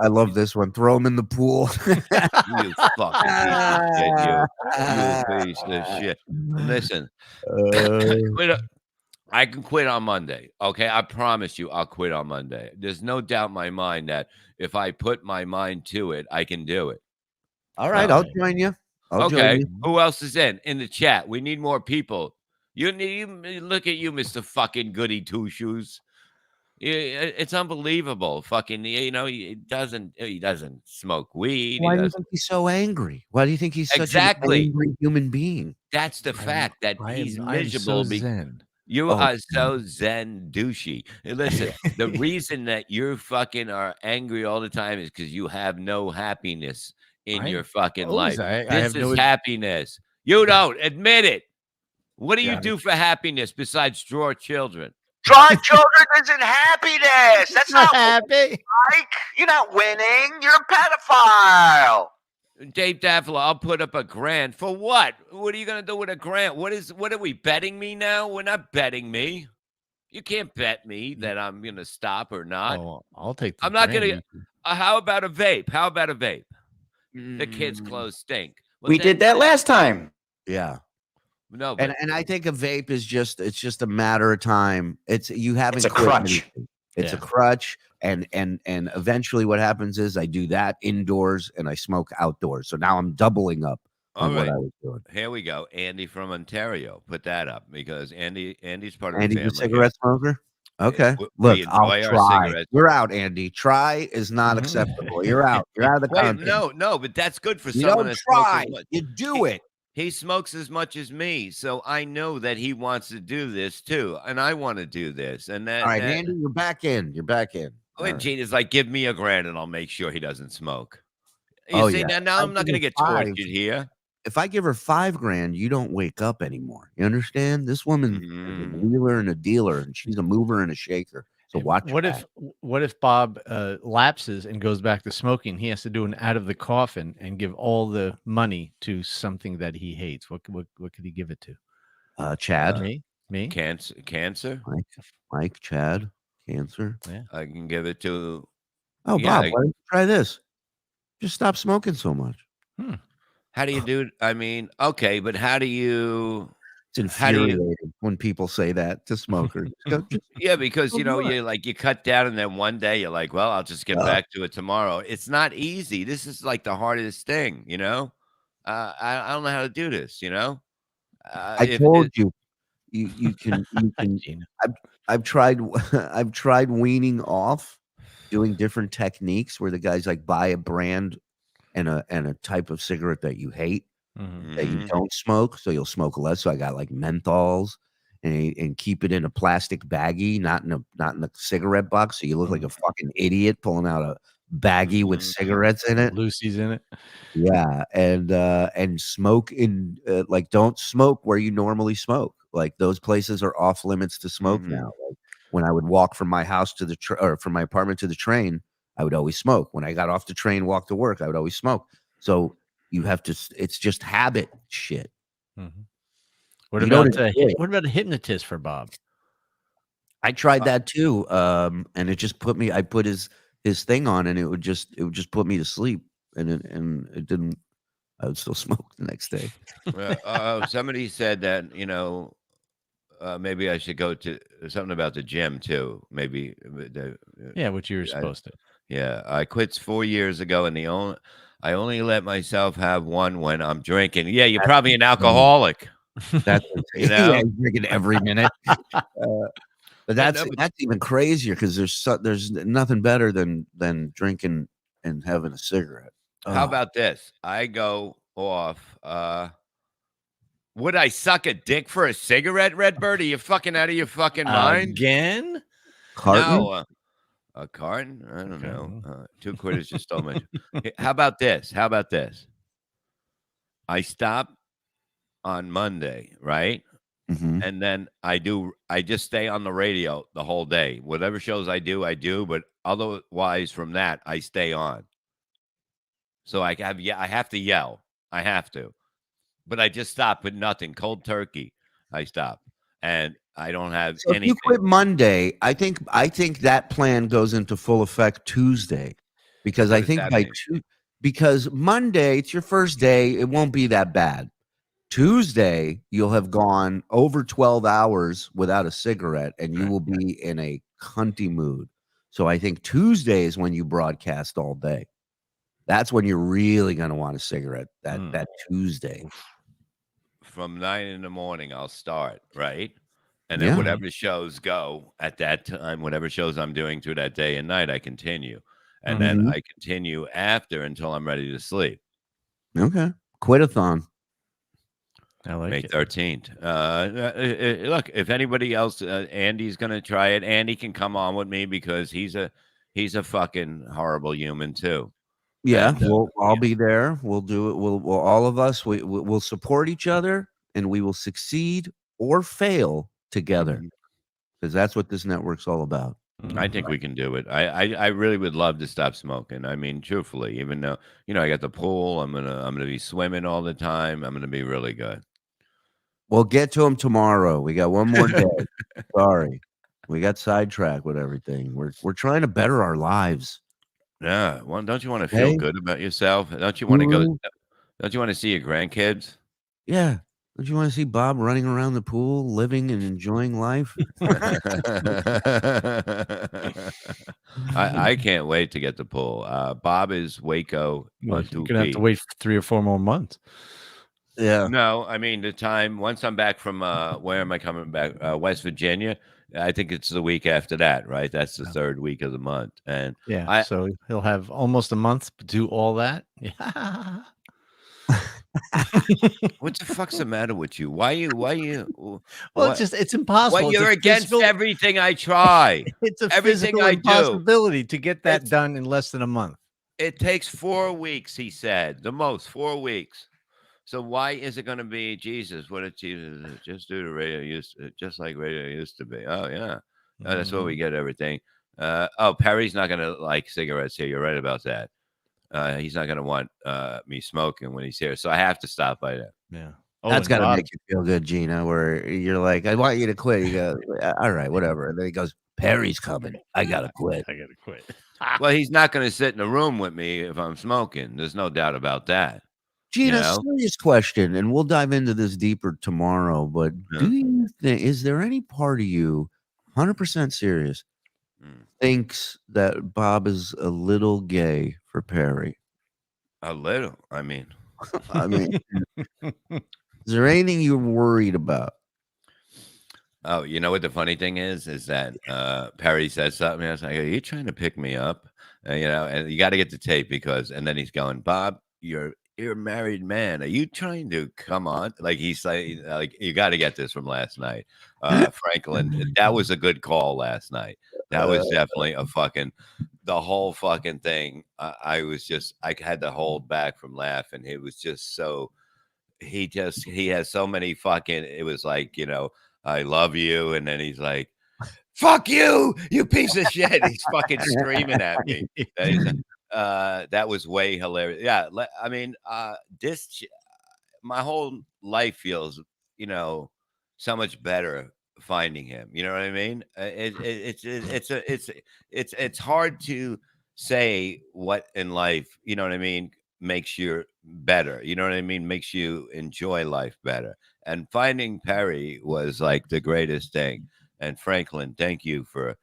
I love this one. Throw him in the pool. You fucking piece of shit, you piece of shit. Listen, I can quit on Monday. Okay, I promise you, I'll quit on Monday. There's no doubt in my mind that if I put my mind to it, I can do it. All right, I'll join you. I'll join Okay, you. who else is in the chat? We need more people. You look at you, Mr. fucking Goody Two Shoes. It's unbelievable. Fucking, he doesn't smoke weed. Why do you think he's so angry? Why do you think he's such an angry human being? That's the fact that he's I am miserable. so zen. You Oh, are so zen douchey. Listen, the reason that you fucking are angry all the time is because you have no happiness in your fucking life. I This have no- is happiness. You don't admit it. What do you Yeah. do for happiness besides draw children? Drawing children isn't happiness. That's not happy. Mike. You're not winning. You're a pedophile. Dave Daffler, I'll put up $1,000 for what? What are you gonna do with $1,000? What are we betting me now? We're not betting me. You can't bet me that I'm gonna stop or not. Oh, I'll take. I'm not gonna. How about a vape? How about a vape? The kids' clothes stink. Well, We then- did that last time. Yeah. No, but And I think a vape is just a matter of time. You haven't It's a quit crutch. anything. It's a Yeah. crutch, and eventually what happens is I do that indoors and I smoke outdoors. So now I'm doubling up on All what right. I was doing. Here we go. Andy from Ontario. Put that up, because Andy's part of Andy's the a family. cigarette smoker. Okay, we look, enjoy I'll our try. cigarettes. You're out, Andy. Try is not acceptable. You're out. You're out of the Wait, content. no, but that's good for You someone don't that smokes try. as much. You do it. He smokes as much as me, so I know that he wants to do this too, and I want to do this. And that, All right, that- Andy, you're back in. You're back in. All When right. Gene is like, give me $1,000 and I'll make sure he doesn't smoke. You Oh, see, yeah. now I'm not going to get five. tortured here. If I give her $5,000, you don't wake up anymore. You understand? This woman is a wheeler and a dealer, and she's a mover and a shaker. So watch. What your if Bob lapses and goes back to smoking? He has to do an out of the coffin and give all the money to something that he hates. What could he give it to? Chad, me, Cancer. Mike, Chad, cancer. Yeah. I can give it to. Oh, Yeah, Bob, why don't you try this? Just stop smoking so much. How do you do it? I mean, okay, but how do you? It's How do you- infuriating when people say that to smokers. Yeah, because Go do it. you cut down, and then one day you're like, well, I'll just get back to it tomorrow. It's not easy. This is like the hardest thing, I don't know how to do this, I told you, you can. I've tried. I've tried weaning off, doing different techniques where the guys like buy a brand and a type of cigarette that you hate, that you don't smoke, so you'll smoke less. So I got like menthols, and keep it in a plastic baggie, not in a cigarette box, so you look like a fucking idiot pulling out a baggie with cigarettes in it. Lucy's in it. Yeah, and smoke in like don't smoke where you normally smoke. Like those places are off limits to smoke now. Like when I would walk from my house to the or from my apartment to the train, I would always smoke. When I got off the train, walk to work, I would always smoke. So you have to. It's just habit shit. What You don't about enjoy it. what about a hypnotist for Bob? I tried that too, and it just put me. I put his thing on, and it would just put me to sleep, and it didn't. I would still smoke the next day. Somebody said that maybe I should go to something about the gym too. Maybe Yeah, which you were supposed to. Yeah, I quit 4 years ago, and I only let myself have one when I'm drinking. Yeah, you're probably an alcoholic. That's You know? yeah, drinking every minute. But that's even crazier because there's nothing better than drinking and having a cigarette. How about this? I go off. Would I suck a dick for a cigarette, Redbird? Are you fucking out of your fucking mind? Again? Carton? No, a carton? I don't know. 2 quarters just so much. How about this? I stop on Monday, right? Mhm. And then I just stay on the radio the whole day. Whatever shows I do, but otherwise from that, I stay on. So I have to yell. I have to. But I just stop with nothing. Cold turkey. I stop. And I don't have So if anything. you quit Monday, I think that plan goes into full effect Tuesday, because What I does think that mean? because Monday it's your first day, it won't be that bad. Tuesday you'll have gone over 12 hours without a cigarette, and you will be in a cunty mood. So I think Tuesday is when you broadcast all day. That's when you're really going to want a cigarette. That Tuesday. From 9 in the morning, I'll start, right? And then Yeah. whatever shows go at that time, whatever shows I'm doing through that day and night, I continue. And then Mhm. I continue after until I'm ready to sleep. Okay. Quit-a-thon. I like May it. 13th. Look, if anybody else, Andy's going to try it. Andy can come on with me because he's a fucking horrible human too. Yeah, And, I'll be there. We'll do it. We'll all of us. We'll support each other, and we will succeed or fail together, because that's what this network's all about. I think we can do it. I really would love to stop smoking. I mean, truthfully, even though I got the pool, I'm gonna be swimming all the time. I'm gonna be really good. We'll get to them tomorrow. We got one more day. Sorry, we got sidetracked with everything. We're trying to better our lives. Yeah. Well, don't you want to feel Hey. good about yourself? Don't you want to go? Mhm. Don't you want to see your grandkids? Yeah. Don't you want to see Bob running around the pool, living and enjoying life? I can't wait to get the pool. Bob is Waco Well, on you're 2 gonna have to wait for 3 or 4 more months. Yeah. No, I mean the time once I'm back from where am I coming back? West Virginia. I think it's the week after that, right? That's the 3rd week of the month. And Yeah, so he'll have almost a month to do all that. Yeah. what the fuck's the matter with you? Why you Well, what- it's impossible. Well, It's a you're against physical- everything I try. It's a everything physical I do. impossibility to get that done in less than a month. It takes 4 weeks, he said, the most 4 weeks. So why is it going to be Jesus? What did Jesus just do to radio just like radio used to be? Oh yeah, that's what we get everything. Perry's not going to like cigarettes here. You're right about that. He's not going to want me smoking when he's here, so I have to stop by there. Yeah, That's got to make you feel good, Gina, where you're like, I want you to quit. You go, all right, whatever. And then he goes, Perry's coming. I got to quit. I got to quit. Well, he's not going to sit in a room with me if I'm smoking. There's no doubt about that. Gina, You know? serious question, and we'll dive into this deeper tomorrow. But do you think, is there any part of you, 100% serious, thinks that Bob is a little gay for Perry? A little. I mean, is there anything you're worried about? oh, you know what the funny thing is that Perry says something. I was like, "Are you trying to pick me up?" And you got to get the tape and then he's going, "Bob, you're a married man. Are you trying to come on?" Like he's like you got to get this from last night, Franklin. That was a good call last night. That was definitely the whole fucking thing. I had to hold back from laughing. It was just so. He has so many fucking. It was like I love you, and then he's like, "Fuck you, you piece of shit." He's fucking screaming at me. That was way hilarious. Yeah, I mean, my whole life feels, so much better finding him. You know what I mean? It's hard to say what in life, you know what I mean, makes you better. You know what I mean? Makes you enjoy life better. And finding Perry was like the greatest thing. And Franklin, thank you for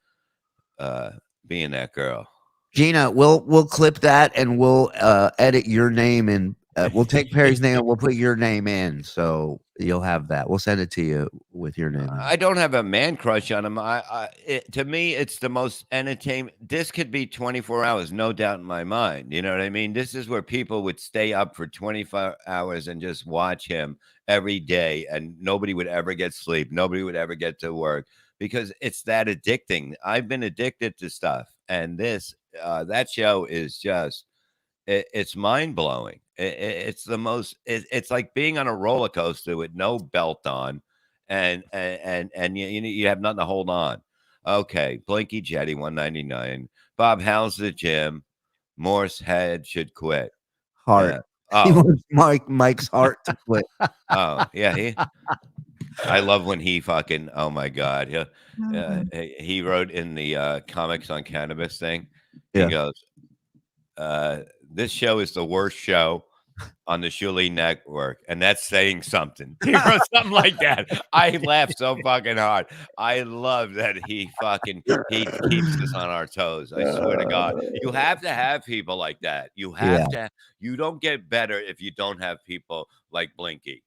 being that girl. Gina, we'll clip that and we'll edit your name and we'll take Perry's name and we'll put your name in, so you'll have that. We'll send it to you with your name. I don't have a man crush on him. To me, it's the most entertainment. This could be 24 hours, no doubt in my mind. You know what I mean? This is where people would stay up for 24 hours and just watch him every day, and nobody would ever get sleep. Nobody would ever get to work because it's that addicting. I've been addicted to stuff, and that show is just, it's mind blowing. It's the most. It's like being on a roller coaster with no belt on, and you have nothing to hold on. Okay, Blinky Jetty 199. Bob, how's the gym? Morse head should quit. Heart. He wants Mike's heart to quit. Oh yeah, I love when he fucking. Oh my god, he wrote in the comics on cannabis thing. He goes, this show is the worst show on the Shuli Network, and that's saying something. He wrote something like that. I laughed so fucking hard. I love that he keeps us on our toes. I swear to God, you have to have people like that. You have to. You don't get better if you don't have people like Blinky.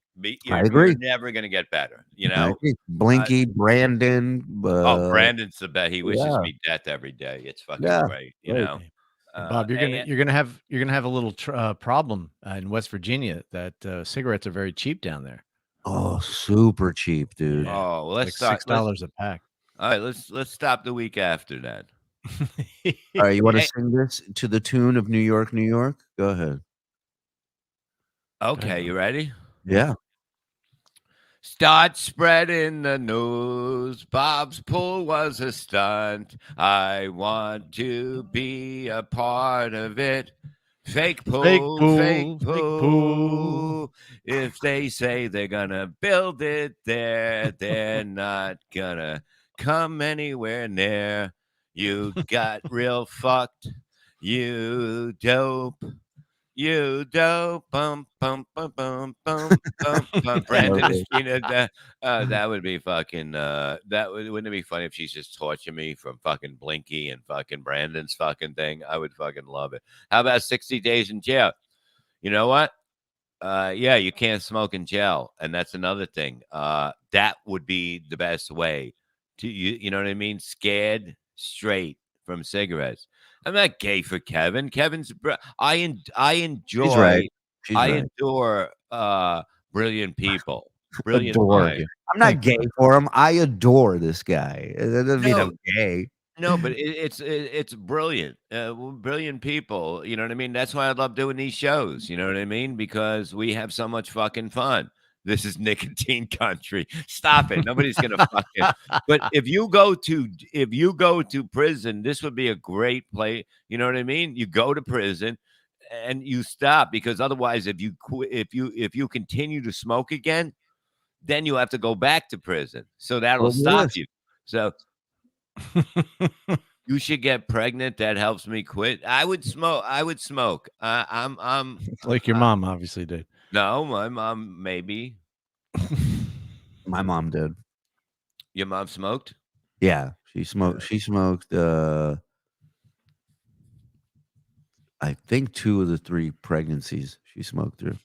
I agree. You're never gonna get better. You know, Blinky, Brandon. Brandon's the best. He wishes me death every day. It's fucking great. You know. Bob, you're gonna have a little problem in West Virginia that cigarettes are very cheap down there. Oh, super cheap, dude. Yeah. Oh, well, let's like start. $6 a pack. All right, let's stop the week after that. All right, you want to sing this to the tune of New York, New York? Go ahead. Okay, you ready? Yeah. Start spreading the news. Bob's pool was a stunt. I want to be a part of it. Fake pool, fake pool. If they say they're gonna build it there, they're not gonna come anywhere near. You got real fucked. You dope. You dope, bum bum bum bum bum bum. Brandon, that would be fucking. Wouldn't it be funny if she's just torturing me from fucking Blinky and fucking Brandon's fucking thing? I would fucking love it. How about 60 days in jail? You know what? Yeah, you can't smoke in jail, and that's another thing. That would be the best way to you know what I mean? Scared straight from cigarettes. I'm not gay for Kevin. Kevin's I enjoy. She's right. I adore brilliant people. Brilliant minds. I'm not gay for him. I adore this guy. It doesn't mean I'm gay. No, but it's brilliant. Brilliant people. You know what I mean? That's why I love doing these shows. You know what I mean? Because we have so much fucking fun. This is nicotine country. Stop it. Nobody's gonna fucking. But if you go to prison, this would be a great play. You know what I mean? You go to prison and you stop, because otherwise, if you continue to smoke again, then you have to go back to prison. So that'll stop you. So you should get pregnant. That helps me quit. I would smoke. I'm like your mom obviously did. No, my mom maybe. My mom did. Your mom smoked? Yeah, she smoked. She smoked. I think 2 of the 3 pregnancies she smoked through.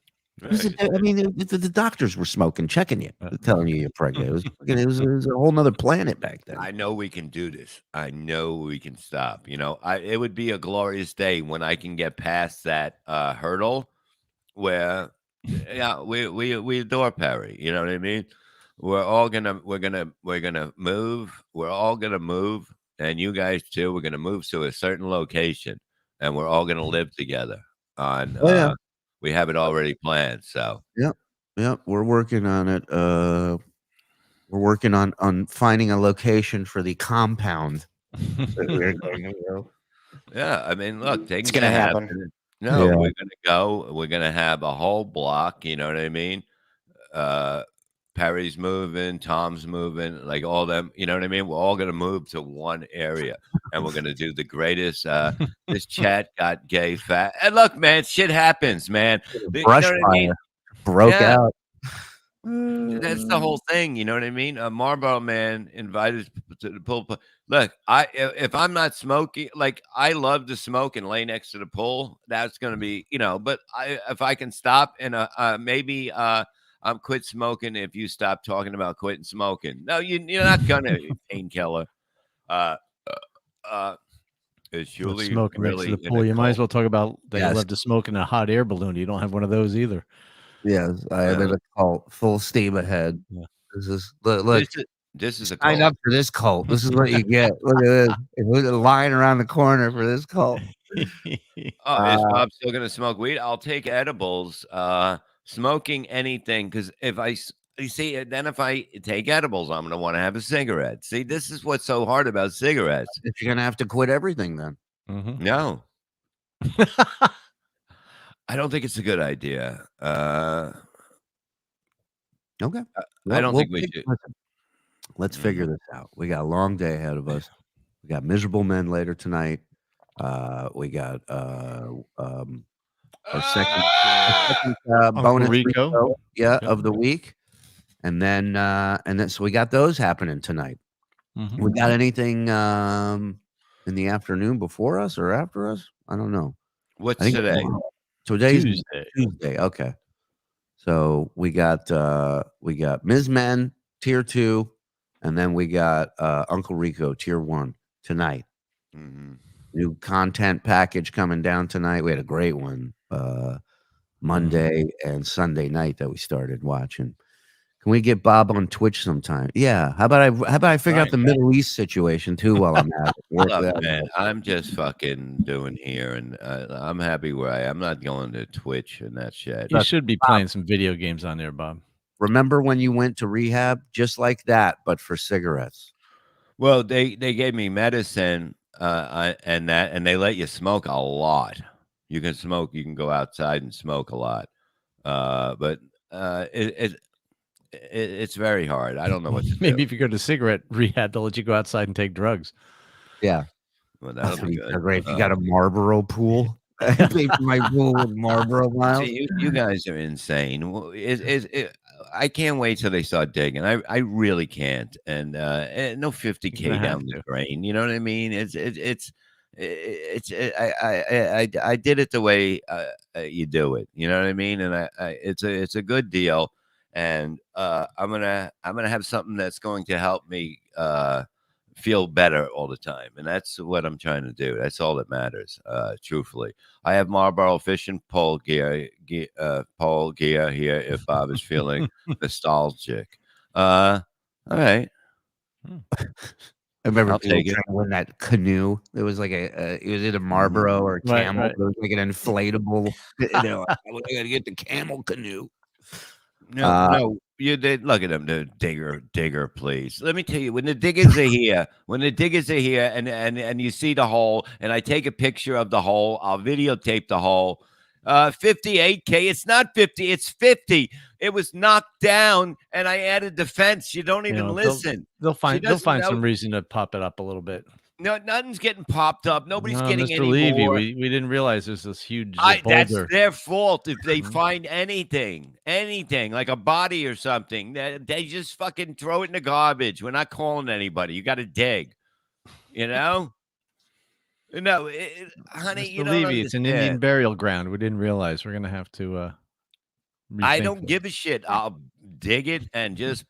Right. I mean, the doctors were smoking, checking you, telling you you're pregnant. It was a whole nother planet back then. I know we can do this. I know we can stop. You know, it would be a glorious day when I can get past that hurdle where. Yeah, we adore Perry. You know what I mean? We're gonna move. We're all gonna move, and you guys too. We're gonna move to a certain location, and we're all gonna live together. We have it already planned. So yep, we're working on it. We're working on finding a location for the compound that we're going to go. Yeah, I mean, look, it's gonna happen. No, Yeah. we're gonna go. We're gonna have a whole block. You know what I mean? Perry's moving, Tom's moving, like all them. You know what I mean? We're all gonna move to one area, and we're gonna do the greatest. This chat got gay fat. And look, man, shit happens, man. You Brush know what I mean? fire broke Yeah. out. That's the whole thing, you know what I mean? Marlboro Man invited to the pool. Look, if I'm not smoking, like I love to smoke and lay next to the pool. That's gonna be, But if I can stop and maybe I'm quit smoking. If you stop talking about quitting smoking, no, you're not gonna painkiller. Is Julie Smoking really next to the in pool? a You might as cult? well talk about that you Yes. love to smoke in a hot air balloon. You don't have one of those either. Yes, I am in a cult, full steam ahead. Yeah. This is look. This is a Sign cult. up for this cult. This is what you get. Look at this. We're lying around the corner for this cult. Oh, is Bob still gonna smoke weed? I'll take edibles. Smoking anything, because you see, then if I take edibles, I'm gonna want to have a cigarette. See, this is what's so hard about cigarettes. If you're gonna have to quit everything, then No, I don't think it's a good idea. okay. I don't think we pick- should. listen, let's figure this out. We got a long day ahead of us. We got Miserable Men later tonight. We got our second bonus Rico. Rico, of the week, and then so we got those happening tonight. We got anything in the afternoon before us or after us? I don't know. What's I think today? Today's Tuesday. Tuesday. Okay. So we got Ms. Men tier 2, and then we got Uncle Rico tier 1 tonight. New content package coming down tonight. We had a great one Monday and Sunday night that we started watching. Can we get Bob on Twitch sometime? Yeah. How about I figure out the Middle East situation too while I'm at it? Work Look, that man, out. I'm just fucking doing here, and I'm happy where I am. I'm not going to Twitch and that shit. You should be playing some video games on there, Bob. Remember when you went to rehab? Just like that, but for cigarettes. Well, they gave me medicine, and they let you smoke a lot. You can smoke. You can go outside and smoke a lot, but it's very hard. I don't know what to do. Maybe if you go to cigarette rehab, they'll let you go outside and take drugs. Yeah. Well, that'll be good. Great. If you got a Marlboro pool, I pay for my pool with Marlboro miles. See, you guys are insane. Well, I can't wait till they start digging. I really can't. And no 50K down the drain. You know what I mean? I did it the way you do it. You know what I mean? And it's a good deal. And I'm gonna have something that's going to help me feel better all the time, and that's what I'm trying to do. That's all that matters. Truthfully, I have Marlboro fishing pole gear here. If Bob is feeling nostalgic, all right. I remember I'll people take it. trying to win that canoe. It was like it was either Marlboro or Right, Camel. right. It was like an inflatable. They're like, I gotta get the Camel canoe. No, you did. Look at them, the digger, please. Let me tell you, when the diggers are here, and you see the hole, and I take a picture of the hole, I'll videotape the hole. 58K. It's not 50. It's 50. It was knocked down, and I added the fence. You don't even listen. They'll find She doesn't know. some reason to pop it up a little bit. No, nothing's getting popped up. Nobody's No, getting Mr. any Levy, more. we didn't realize there's this huge That's boulder. their fault if they find anything like a body or something. They just fucking throw it in the garbage. We're not calling anybody. You got to dig. You know? No, honey, you Mr. don't Levy, it's an Indian understand. burial ground. We didn't realize we're gonna have to. I rethink don't it. give a shit. I'll dig it and just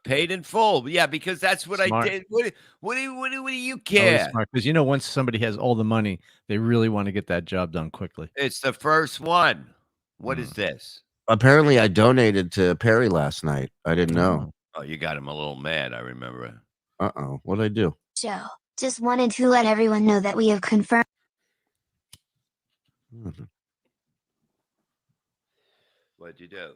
paid in full. Yeah, because that's what Smart. I did. What do you Always care? smart, because once somebody has all the money, they really want to get that job done quickly. It's the first one. What is this? Apparently, I donated to Perry last night. I didn't know. Oh, you got him a little mad. I remember. What'd I do? Joe, just wanted to let everyone know that we have confirmed. What'd you do?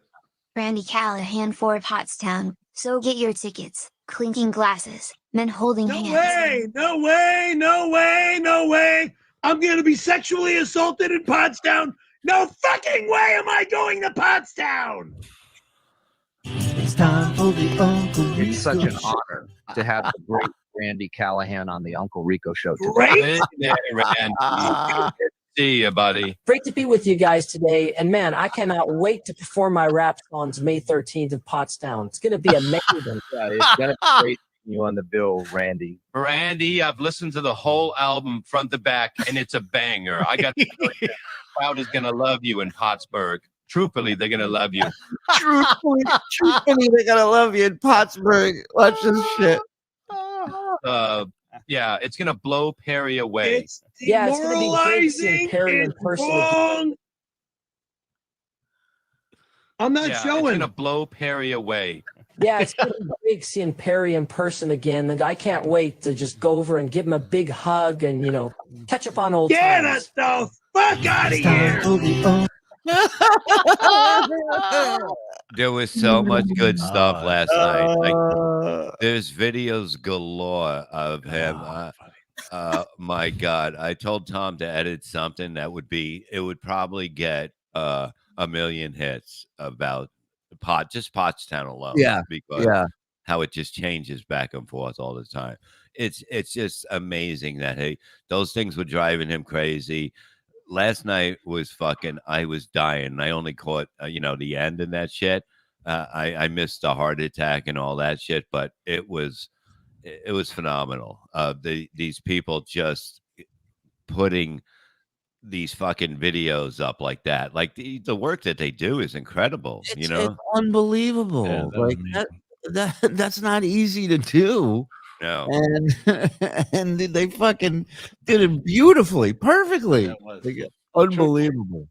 Randy Callahan for Pottstown, so get your tickets. Clinking glasses, men holding No hands. way, no way, no way, no way. I'm going to be sexually assaulted in Pottstown. No fucking way am I going to Pottstown. It's time for the Uncle Rico. It's such an honor to have the great Randy Callahan on the Uncle Rico show today. Great. Hey, Randy. Good to see you, buddy. Great to be with you guys today. And man, I cannot wait to perform my rap songs May 13th in Pottstown. It's going to be amazing. Yeah, it's going to be great seeing you on the bill, Randy. Randy, I've listened to the whole album front to back, and it's a banger. I got the crowd is going to love you in Pottsburg. Truthfully, they're going to love you. Truthfully, they're gonna love you in Pottsburg. Watch this shit. Yeah, it's going to blow Perry away. It's Yeah, it's going to be great seeing demoralizing. Perry in It's person. wrong. I'm not It's showing. going to blow Perry away. Yeah, it's going to be great seeing Perry in person again. And I can't wait to just go over and give him a big hug and, you know, catch up on old Get times. us the fuck out of here. There was so much good stuff last night. Like, there's videos galore of him. My God, I told Tom to edit something that it would probably get 1 million hits about just Pottstown alone. Yeah, because yeah. how it just changes back and forth all the time. It's just amazing that those things were driving him crazy. Last night was I was dying. I only caught the end and that shit. I missed the heart attack and all that shit, but it was phenomenal. These people just putting these fucking videos up like that. Like the work that they do is incredible. It's unbelievable. Yeah, like that's not easy to do. No. And they fucking did it beautifully, perfectly. Unbelievable.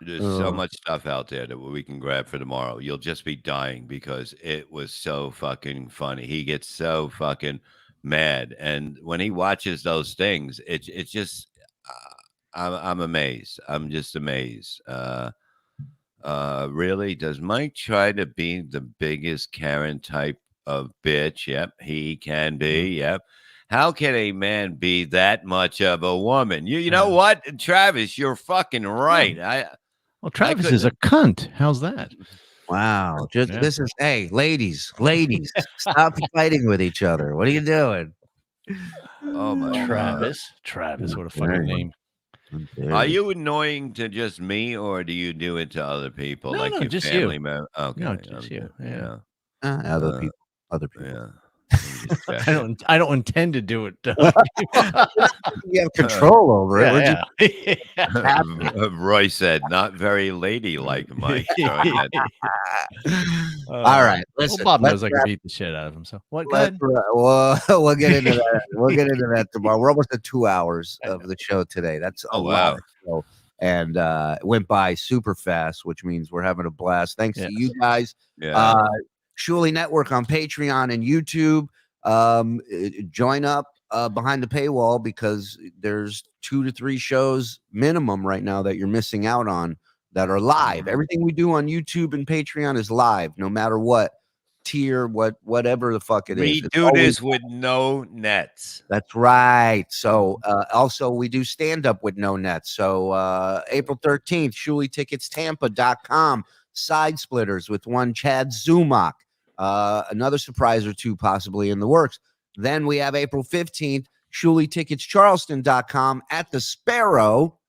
There's so much stuff out there that we can grab for tomorrow. You'll just be dying because it was so fucking funny. He gets so fucking mad, and when he watches those things, it's just I'm amazed. I'm just amazed. Really, does Mike try to be the biggest Karen type of bitch? Yep, he can be. Yep. How can a man be that much of a woman? You know what, Travis? You're fucking right. Well, Travis is a cunt. How's that? Wow. This is ladies, stop fighting with each other. What are you doing? Oh my Travis. What a fucking name. Are you annoying to just me, or do you do it to other people? No, like no, your just family you. member? Okay, No, just you. Yeah. Other people. Yeah. I don't intend to do it. You have control over it. Roy said, "Not very ladylike, Mike." All right, listen. Bob knows I can beat the shit out of him. So what? We'll get into that. We'll get into that tomorrow. We're almost at 2 hours of the show today. That's a lot. Wow. And it went by super fast, which means we're having a blast. Thanks to you guys. Yeah. Shuli Network on Patreon and YouTube. Join up behind the paywall because there's 2 to 3 shows minimum right now that you're missing out on that are live. Everything we do on YouTube and Patreon is live, no matter what tier, whatever the fuck it is. We do this with no nets. That's right. So also we do stand up with no nets. So April 13th, ShuliTicketsTampa.com, Side Splitters with one Chad Zumach. Another surprise or two possibly in the works. Then we have April 15th, ShuliTicketsCharleston.com at the Sparrow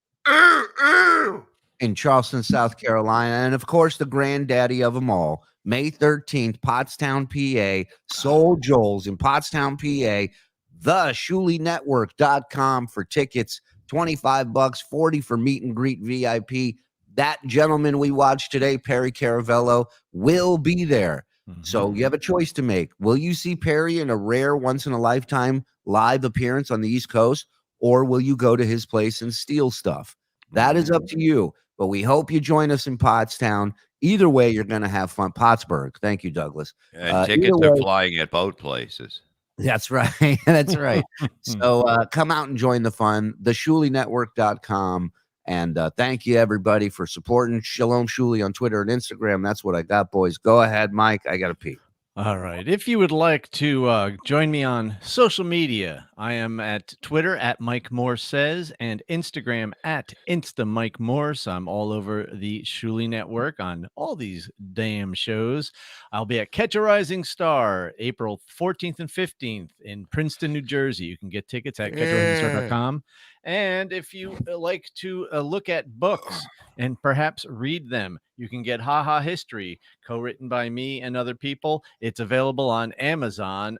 in Charleston, South Carolina. And of course, the granddaddy of them all, May 13th, Pottstown, PA, Soul Joel's in Pottstown, PA, theshulinetwork.com for tickets, $25, 40 for meet and greet VIP. That gentleman we watched today, Perry Caravello, will be there. So you have a choice to make. Will you see Perry in a rare once-in-a-lifetime live appearance on the East Coast, or will you go to his place and steal stuff? That is up to you, but we hope you join us in Pottstown. Either way, you're going to have fun. Pottsburg. Thank you, Douglas. And tickets are flying at both places. That's right. That's right. So come out and join the fun. TheShuliNetwork.com. And thank you, everybody, for supporting Shalom Shuli on Twitter and Instagram. That's what I got, boys. Go ahead, Mike. I got to pee. All right. If you would like to join me on social media, I am at Twitter at Mike Moore Says and Instagram at Insta Mike Morse. I'm all over the Shuli Network on all these damn shows. I'll be at Catch a Rising Star April 14th and 15th in Princeton, New Jersey. You can get tickets at catcharisingstar.com. And if you like to look at books and perhaps read them, you can get Ha Ha History, co-written by me and other people. It's available on Amazon.com.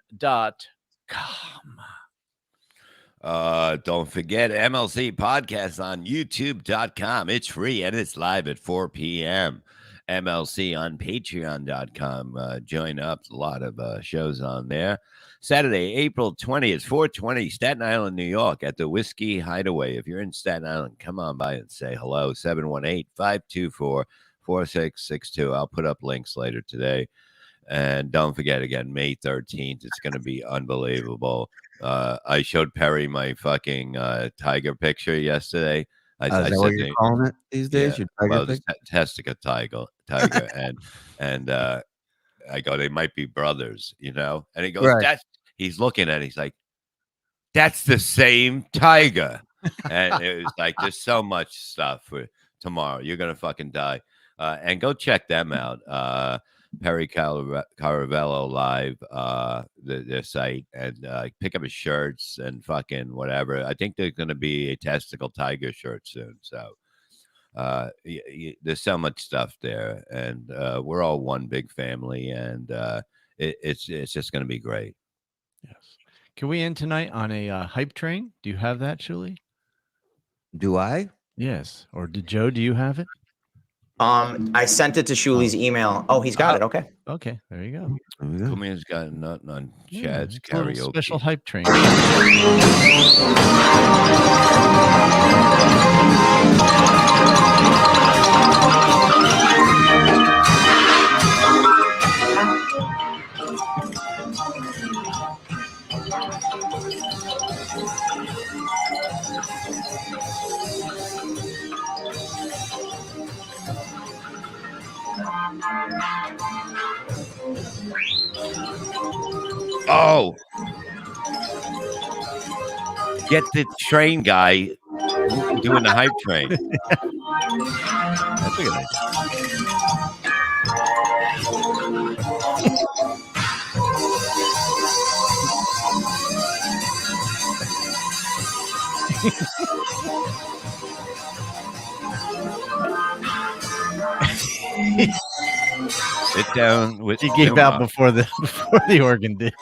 Don't forget MLC Podcast on YouTube.com. It's free and it's live at 4 p.m. MLC on Patreon.com. Join up. A lot of shows on there. Saturday, April 20th, 420, Staten Island, New York, at the Whiskey Hideaway. If you're in Staten Island, come on by and say hello. 718-524-4662. I'll put up links later today. And don't forget, again, May 13th. It's going to be unbelievable. I showed Perry my fucking tiger picture yesterday. Is that what you're calling it these days? Yeah, Your tiger well, picture? Testicle tiger, and I go, they might be brothers, you know. And he goes, Right. He's looking at it. He's like, that's the same tiger. And it was like, there's so much stuff for tomorrow. You're gonna fucking die. And go check them out. Perry Caravello Live, their site, and pick up his shirts and fucking whatever. I think there's gonna be a Testicle Tiger shirt soon. So there's so much stuff there, and we're all one big family, and it's just gonna be great. Yes. Can we end tonight on a hype train? Do you have that, Shuli? Do I? Yes. Or did Joe? Do you have it? I sent it to Shuli's email. Oh, he's got it. Okay. Okay. There you go. Kumia's got nothing on Chad's it's a little karaoke. special hype train. Oh, get the train guy doing the hype train. That's a good idea. Sit down with. He gave out before the organ did.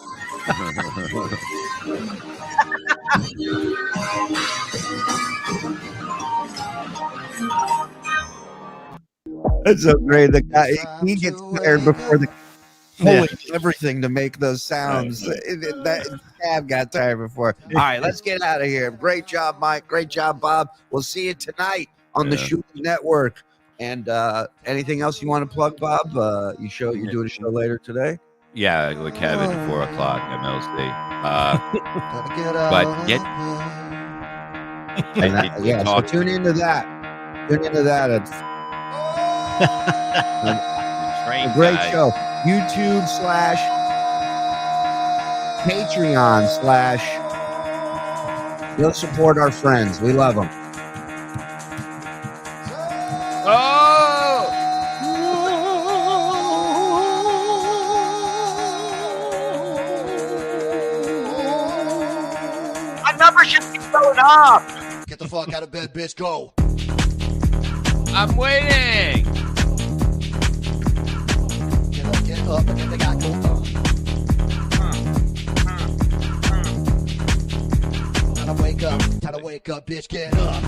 That's so great. The guy, he gets tired before the pulling everything to make those sounds. That Cab got tired before. All right, let's get out of here. Great job, Mike. Great job, Bob. We'll see you tonight on the Shuli Network. And anything else you want to plug, Bob? You're doing a show later today? Yeah, with Kevin at 4 o'clock MLC. But get so tune into that. Tune into that. It's a great show. YouTube / Patreon / You'll support our friends. We love them. My number should be going up. Get the fuck out of bed, bitch. Go. I'm waiting. Get up, and then they got go. Time to wake up, bitch. Get up.